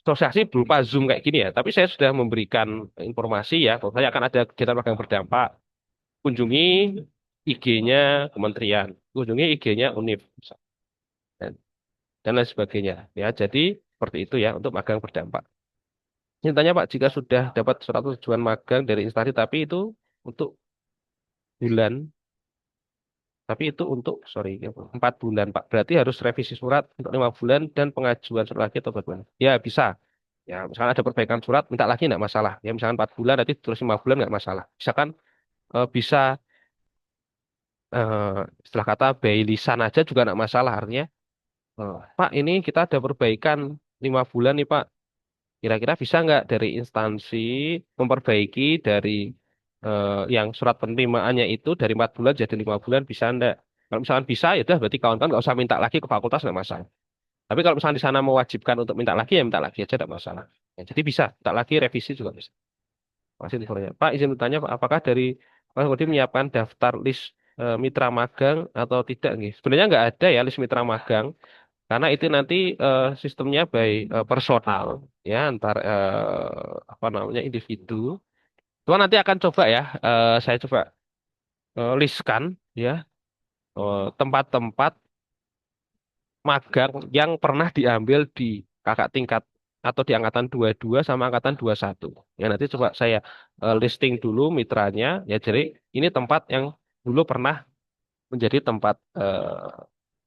sosialisasi berupa Zoom kayak gini ya, tapi saya sudah memberikan informasi ya, bahwa saya akan ada kegiatan magang berdampak. Kunjungi IG-nya kementerian, kunjungi IG-nya Univ, dan, dan lain sebagainya. Ya, jadi seperti itu ya untuk magang berdampak. Ini tanya Pak, jika sudah dapat surat tujuan magang dari instansi, untuk bulan, tapi itu untuk, sorry, 4 bulan Pak. Berarti harus revisi surat untuk 5 bulan dan pengajuan surat lagi atau bagaimana? Ya bisa. Ya, misalkan ada perbaikan surat, minta lagi nggak masalah. Ya, misalkan 4 bulan, nanti terus 5 bulan nggak masalah. Misalkan bisa eh, setelah kata by lisan aja juga nggak masalah. Artinya, Pak, ini kita ada perbaikan 5 bulan nih Pak. Kira-kira bisa nggak dari instansi memperbaiki dari yang surat penerimaannya itu dari 4 bulan jadi 5 bulan bisa enggak? Kalau misalkan bisa, ya udah berarti kawan-kawan nggak usah minta lagi ke fakultas nggak masalah. Tapi kalau misalnya di sana mewajibkan untuk minta lagi, ya minta lagi aja nggak masalah. Ya, jadi bisa, minta lagi revisi juga bisa. Masih infonya. Pak, izin bertanya Pak, apakah dari Pak Kodim menyiapkan daftar list mitra magang atau tidak nih? Sebenarnya nggak ada ya list mitra magang. Karena itu nanti sistemnya by personal ya antar apa namanya individu. Cuma nanti akan coba ya, saya coba listkan ya tempat-tempat magang yang pernah diambil di kakak tingkat atau di angkatan 22 sama angkatan 21. Ya nanti coba saya listing dulu mitranya ya jadi ini tempat yang dulu pernah menjadi tempat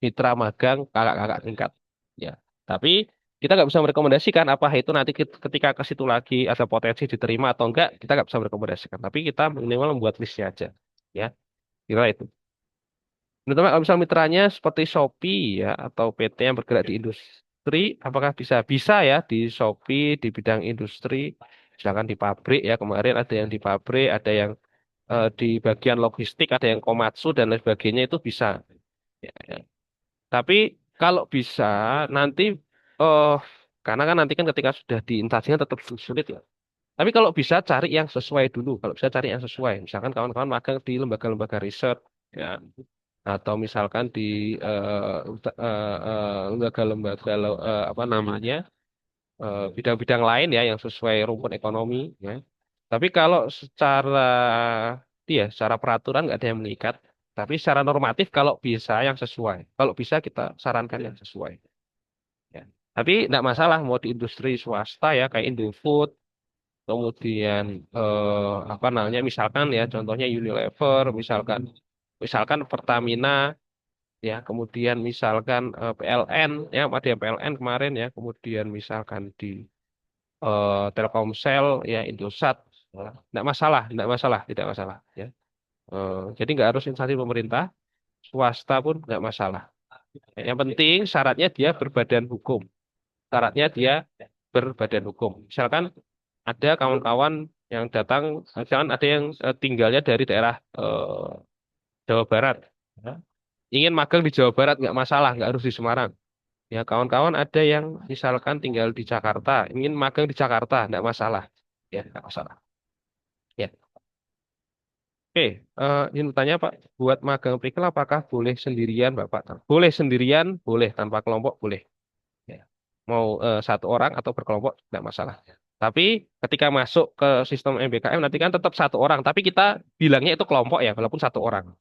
mitra magang kakak-kakak tingkat. Ya, tapi kita nggak bisa merekomendasikan apa itu nanti ketika ke situ lagi ada potensi diterima atau enggak, kita nggak bisa merekomendasikan. Tapi kita minimal membuat listnya aja. Ya, kira itu. Terutama kalau misal mitranya seperti Shopee ya atau PT yang bergerak di industri, apakah bisa? Bisa ya di Shopee di bidang industri, misalkan di pabrik ya kemarin ada yang di pabrik, ada yang di bagian logistik, ada yang Komatsu dan lain sebagainya itu bisa. Ya, ya. Tapi kalau bisa nanti eh karena kan nanti kan ketika sudah di instansinya tetap sulit ya. Tapi kalau bisa cari yang sesuai dulu. Kalau bisa cari yang sesuai. Misalkan kawan-kawan magang di lembaga-lembaga riset ya atau misalkan di lembaga-lembaga apa namanya bidang-bidang lain ya yang sesuai rumpun ekonomi ya. Tapi kalau secara peraturan nggak ada yang mengikat. Tapi secara normatif kalau bisa yang sesuai. Kalau bisa kita sarankan yang sesuai. Ya. Tapi tidak masalah mau di industri swasta ya kayak Indofood, kemudian apa namanya misalkan ya contohnya Unilever, misalkan Pertamina ya, kemudian misalkan PLN ya ada yang PLN kemarin ya, kemudian misalkan di Telkomsel ya Indosat, tidak masalah, tidak masalah ya. Jadi nggak harus instansi pemerintah, swasta pun nggak masalah. Yang penting syaratnya dia berbadan hukum. Syaratnya dia berbadan hukum. Misalkan ada kawan-kawan yang datang, misalkan ada yang tinggalnya dari daerah Jawa Barat, ya. Ingin magang di Jawa Barat nggak masalah, nggak harus di Semarang. Ya kawan-kawan ada yang misalkan tinggal di Jakarta, ingin magang di Jakarta, nggak masalah. Ya, nggak masalah. Ya. Oke, ingin bertanya Pak, buat magang prikel apakah boleh sendirian Bapak? Boleh sendirian, boleh tanpa kelompok, boleh. Ya. Mau satu orang atau berkelompok, tidak masalah. Tapi ketika masuk ke sistem MBKM nanti kan tetap satu orang, tapi kita bilangnya itu kelompok ya, walaupun satu orang.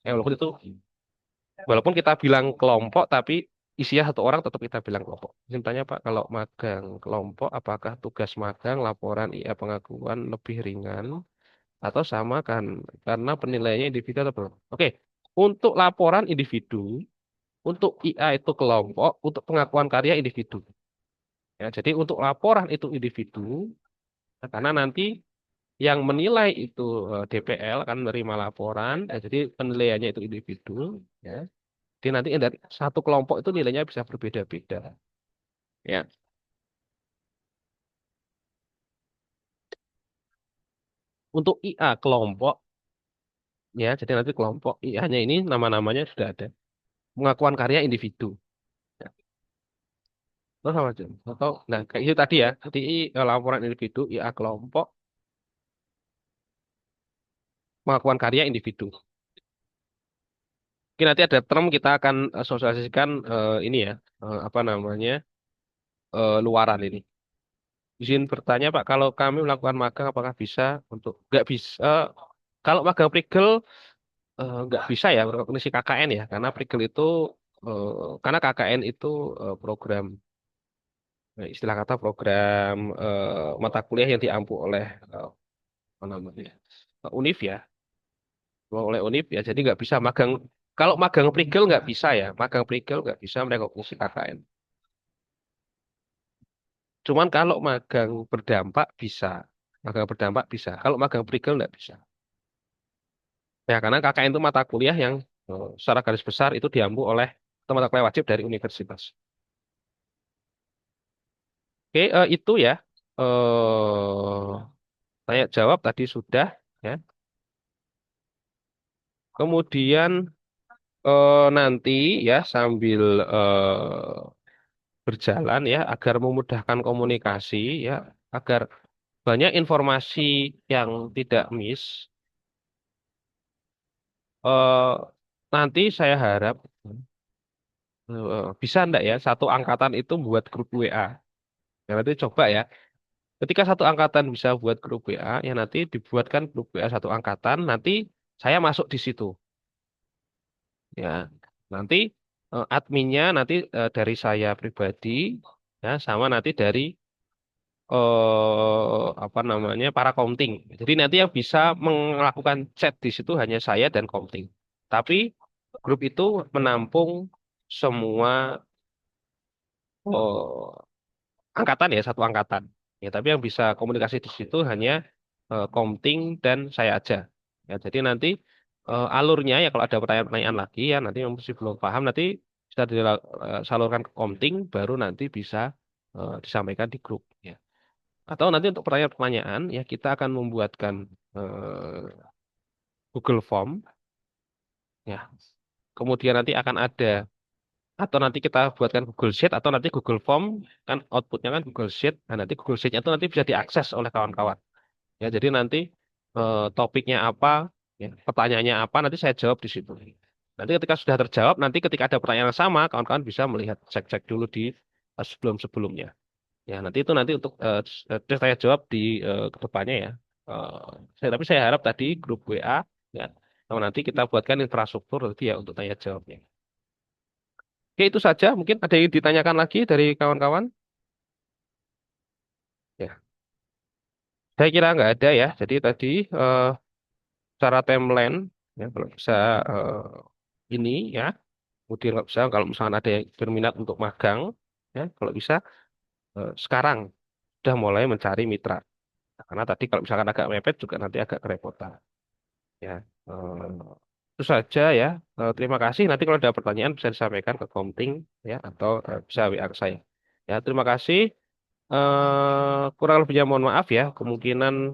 Walaupun kita bilang kelompok, tapi isinya satu orang tetap kita bilang kelompok. Izin tanya Pak, kalau magang kelompok, apakah tugas magang, laporan IA pengakuan lebih ringan atau sama kan? Karena penilaiannya individu atau belum? Oke, untuk laporan individu, untuk IA itu kelompok, untuk pengakuan karya individu. Ya, jadi untuk laporan itu individu, karena nanti yang menilai itu DPL akan menerima laporan, jadi penilaiannya itu individu. Ya. Jadi nanti dari satu kelompok itu nilainya bisa berbeda-beda. Ya, untuk IA kelompok, ya, jadi nanti kelompok IA-nya ini nama-namanya sudah ada. Pengakuan karya individu. Ya. Terus sama aja. Atau, nah, kayak itu tadi ya. Jadi laporan individu, IA kelompok, pengakuan karya individu. Mungkin nanti ada term kita akan sosialisasikan ini ya, apa namanya, luaran ini. izin bertanya Pak, kalau kami melakukan magang apakah bisa untuk nggak bisa? Kalau magang Prigel nggak bisa ya mengisi KKN ya, karena Prigel itu karena KKN itu program istilah kata program mata kuliah yang diampu oleh apa namanya Univ ya, oleh Univ ya, jadi nggak bisa magang. Kalau magang Prigel nggak bisa ya, magang Prigel nggak bisa merekognisi KKN. Cuman kalau magang berdampak bisa, magang berdampak bisa. Kalau magang Prigel nggak bisa. Ya, karena KKN itu mata kuliah yang secara garis besar itu diampu oleh atau mata kuliah wajib dari universitas. Oke, itu ya. Tanya jawab tadi sudah ya. Kemudian nanti ya sambil berjalan ya agar memudahkan komunikasi ya, agar banyak informasi yang tidak miss. eh, Nanti saya harap bisa enggak ya satu angkatan itu buat grup WA. Ya, nanti coba ya. Ketika satu angkatan bisa buat grup WA, ya nanti dibuatkan grup WA satu angkatan, nanti saya masuk di situ. Ya, nanti adminnya nanti dari saya pribadi, ya sama nanti dari apa namanya para komting. Jadi nanti yang bisa melakukan chat di situ hanya saya dan komting. Tapi grup itu menampung semua angkatan ya, satu angkatan. Ya, tapi yang bisa komunikasi di situ hanya Komting dan saya aja. Ya, jadi nanti alurnya ya kalau ada pertanyaan-pertanyaan lagi ya nanti yang masih belum paham nanti bisa disalurkan ke Komting baru nanti bisa disampaikan di grup ya. Atau nanti untuk pertanyaan-pertanyaan ya kita akan membuatkan Google Form ya. Kemudian nanti akan ada atau nanti kita buatkan Google Sheet atau nanti Google Form kan outputnya kan Google Sheet. Nah, nanti Google Sheet itu nanti bisa diakses oleh kawan-kawan. Ya, jadi nanti topiknya apa, ya, pertanyaannya apa, nanti saya jawab di situ. Nanti ketika sudah terjawab, nanti ketika ada pertanyaan yang sama, kawan-kawan bisa melihat cek-cek dulu di sebelum-sebelumnya. Ya, nanti itu nanti untuk saya jawab di kedepannya ya. Tapi saya harap tadi grup WA, ya, kalau nanti kita buatkan infrastruktur nanti ya untuk tanya jawabnya. Oke, itu saja. Mungkin ada yang ditanyakan lagi dari kawan-kawan? Ya, saya kira nggak ada ya. Jadi tadi eh, secara timeline, ya, kalau bisa ini ya, kemudian kalau bisa, kalau misalnya ada yang berminat untuk magang, ya, kalau bisa sekarang sudah mulai mencari mitra. Nah, karena tadi kalau misalkan agak mepet juga nanti agak kerepotan. Ya, itu saja ya. Terima kasih. Nanti kalau ada pertanyaan bisa disampaikan ke Komting ya, atau bisa WA ke saya. Ya, terima kasih. Kurang lebihnya mohon maaf ya. Kemungkinan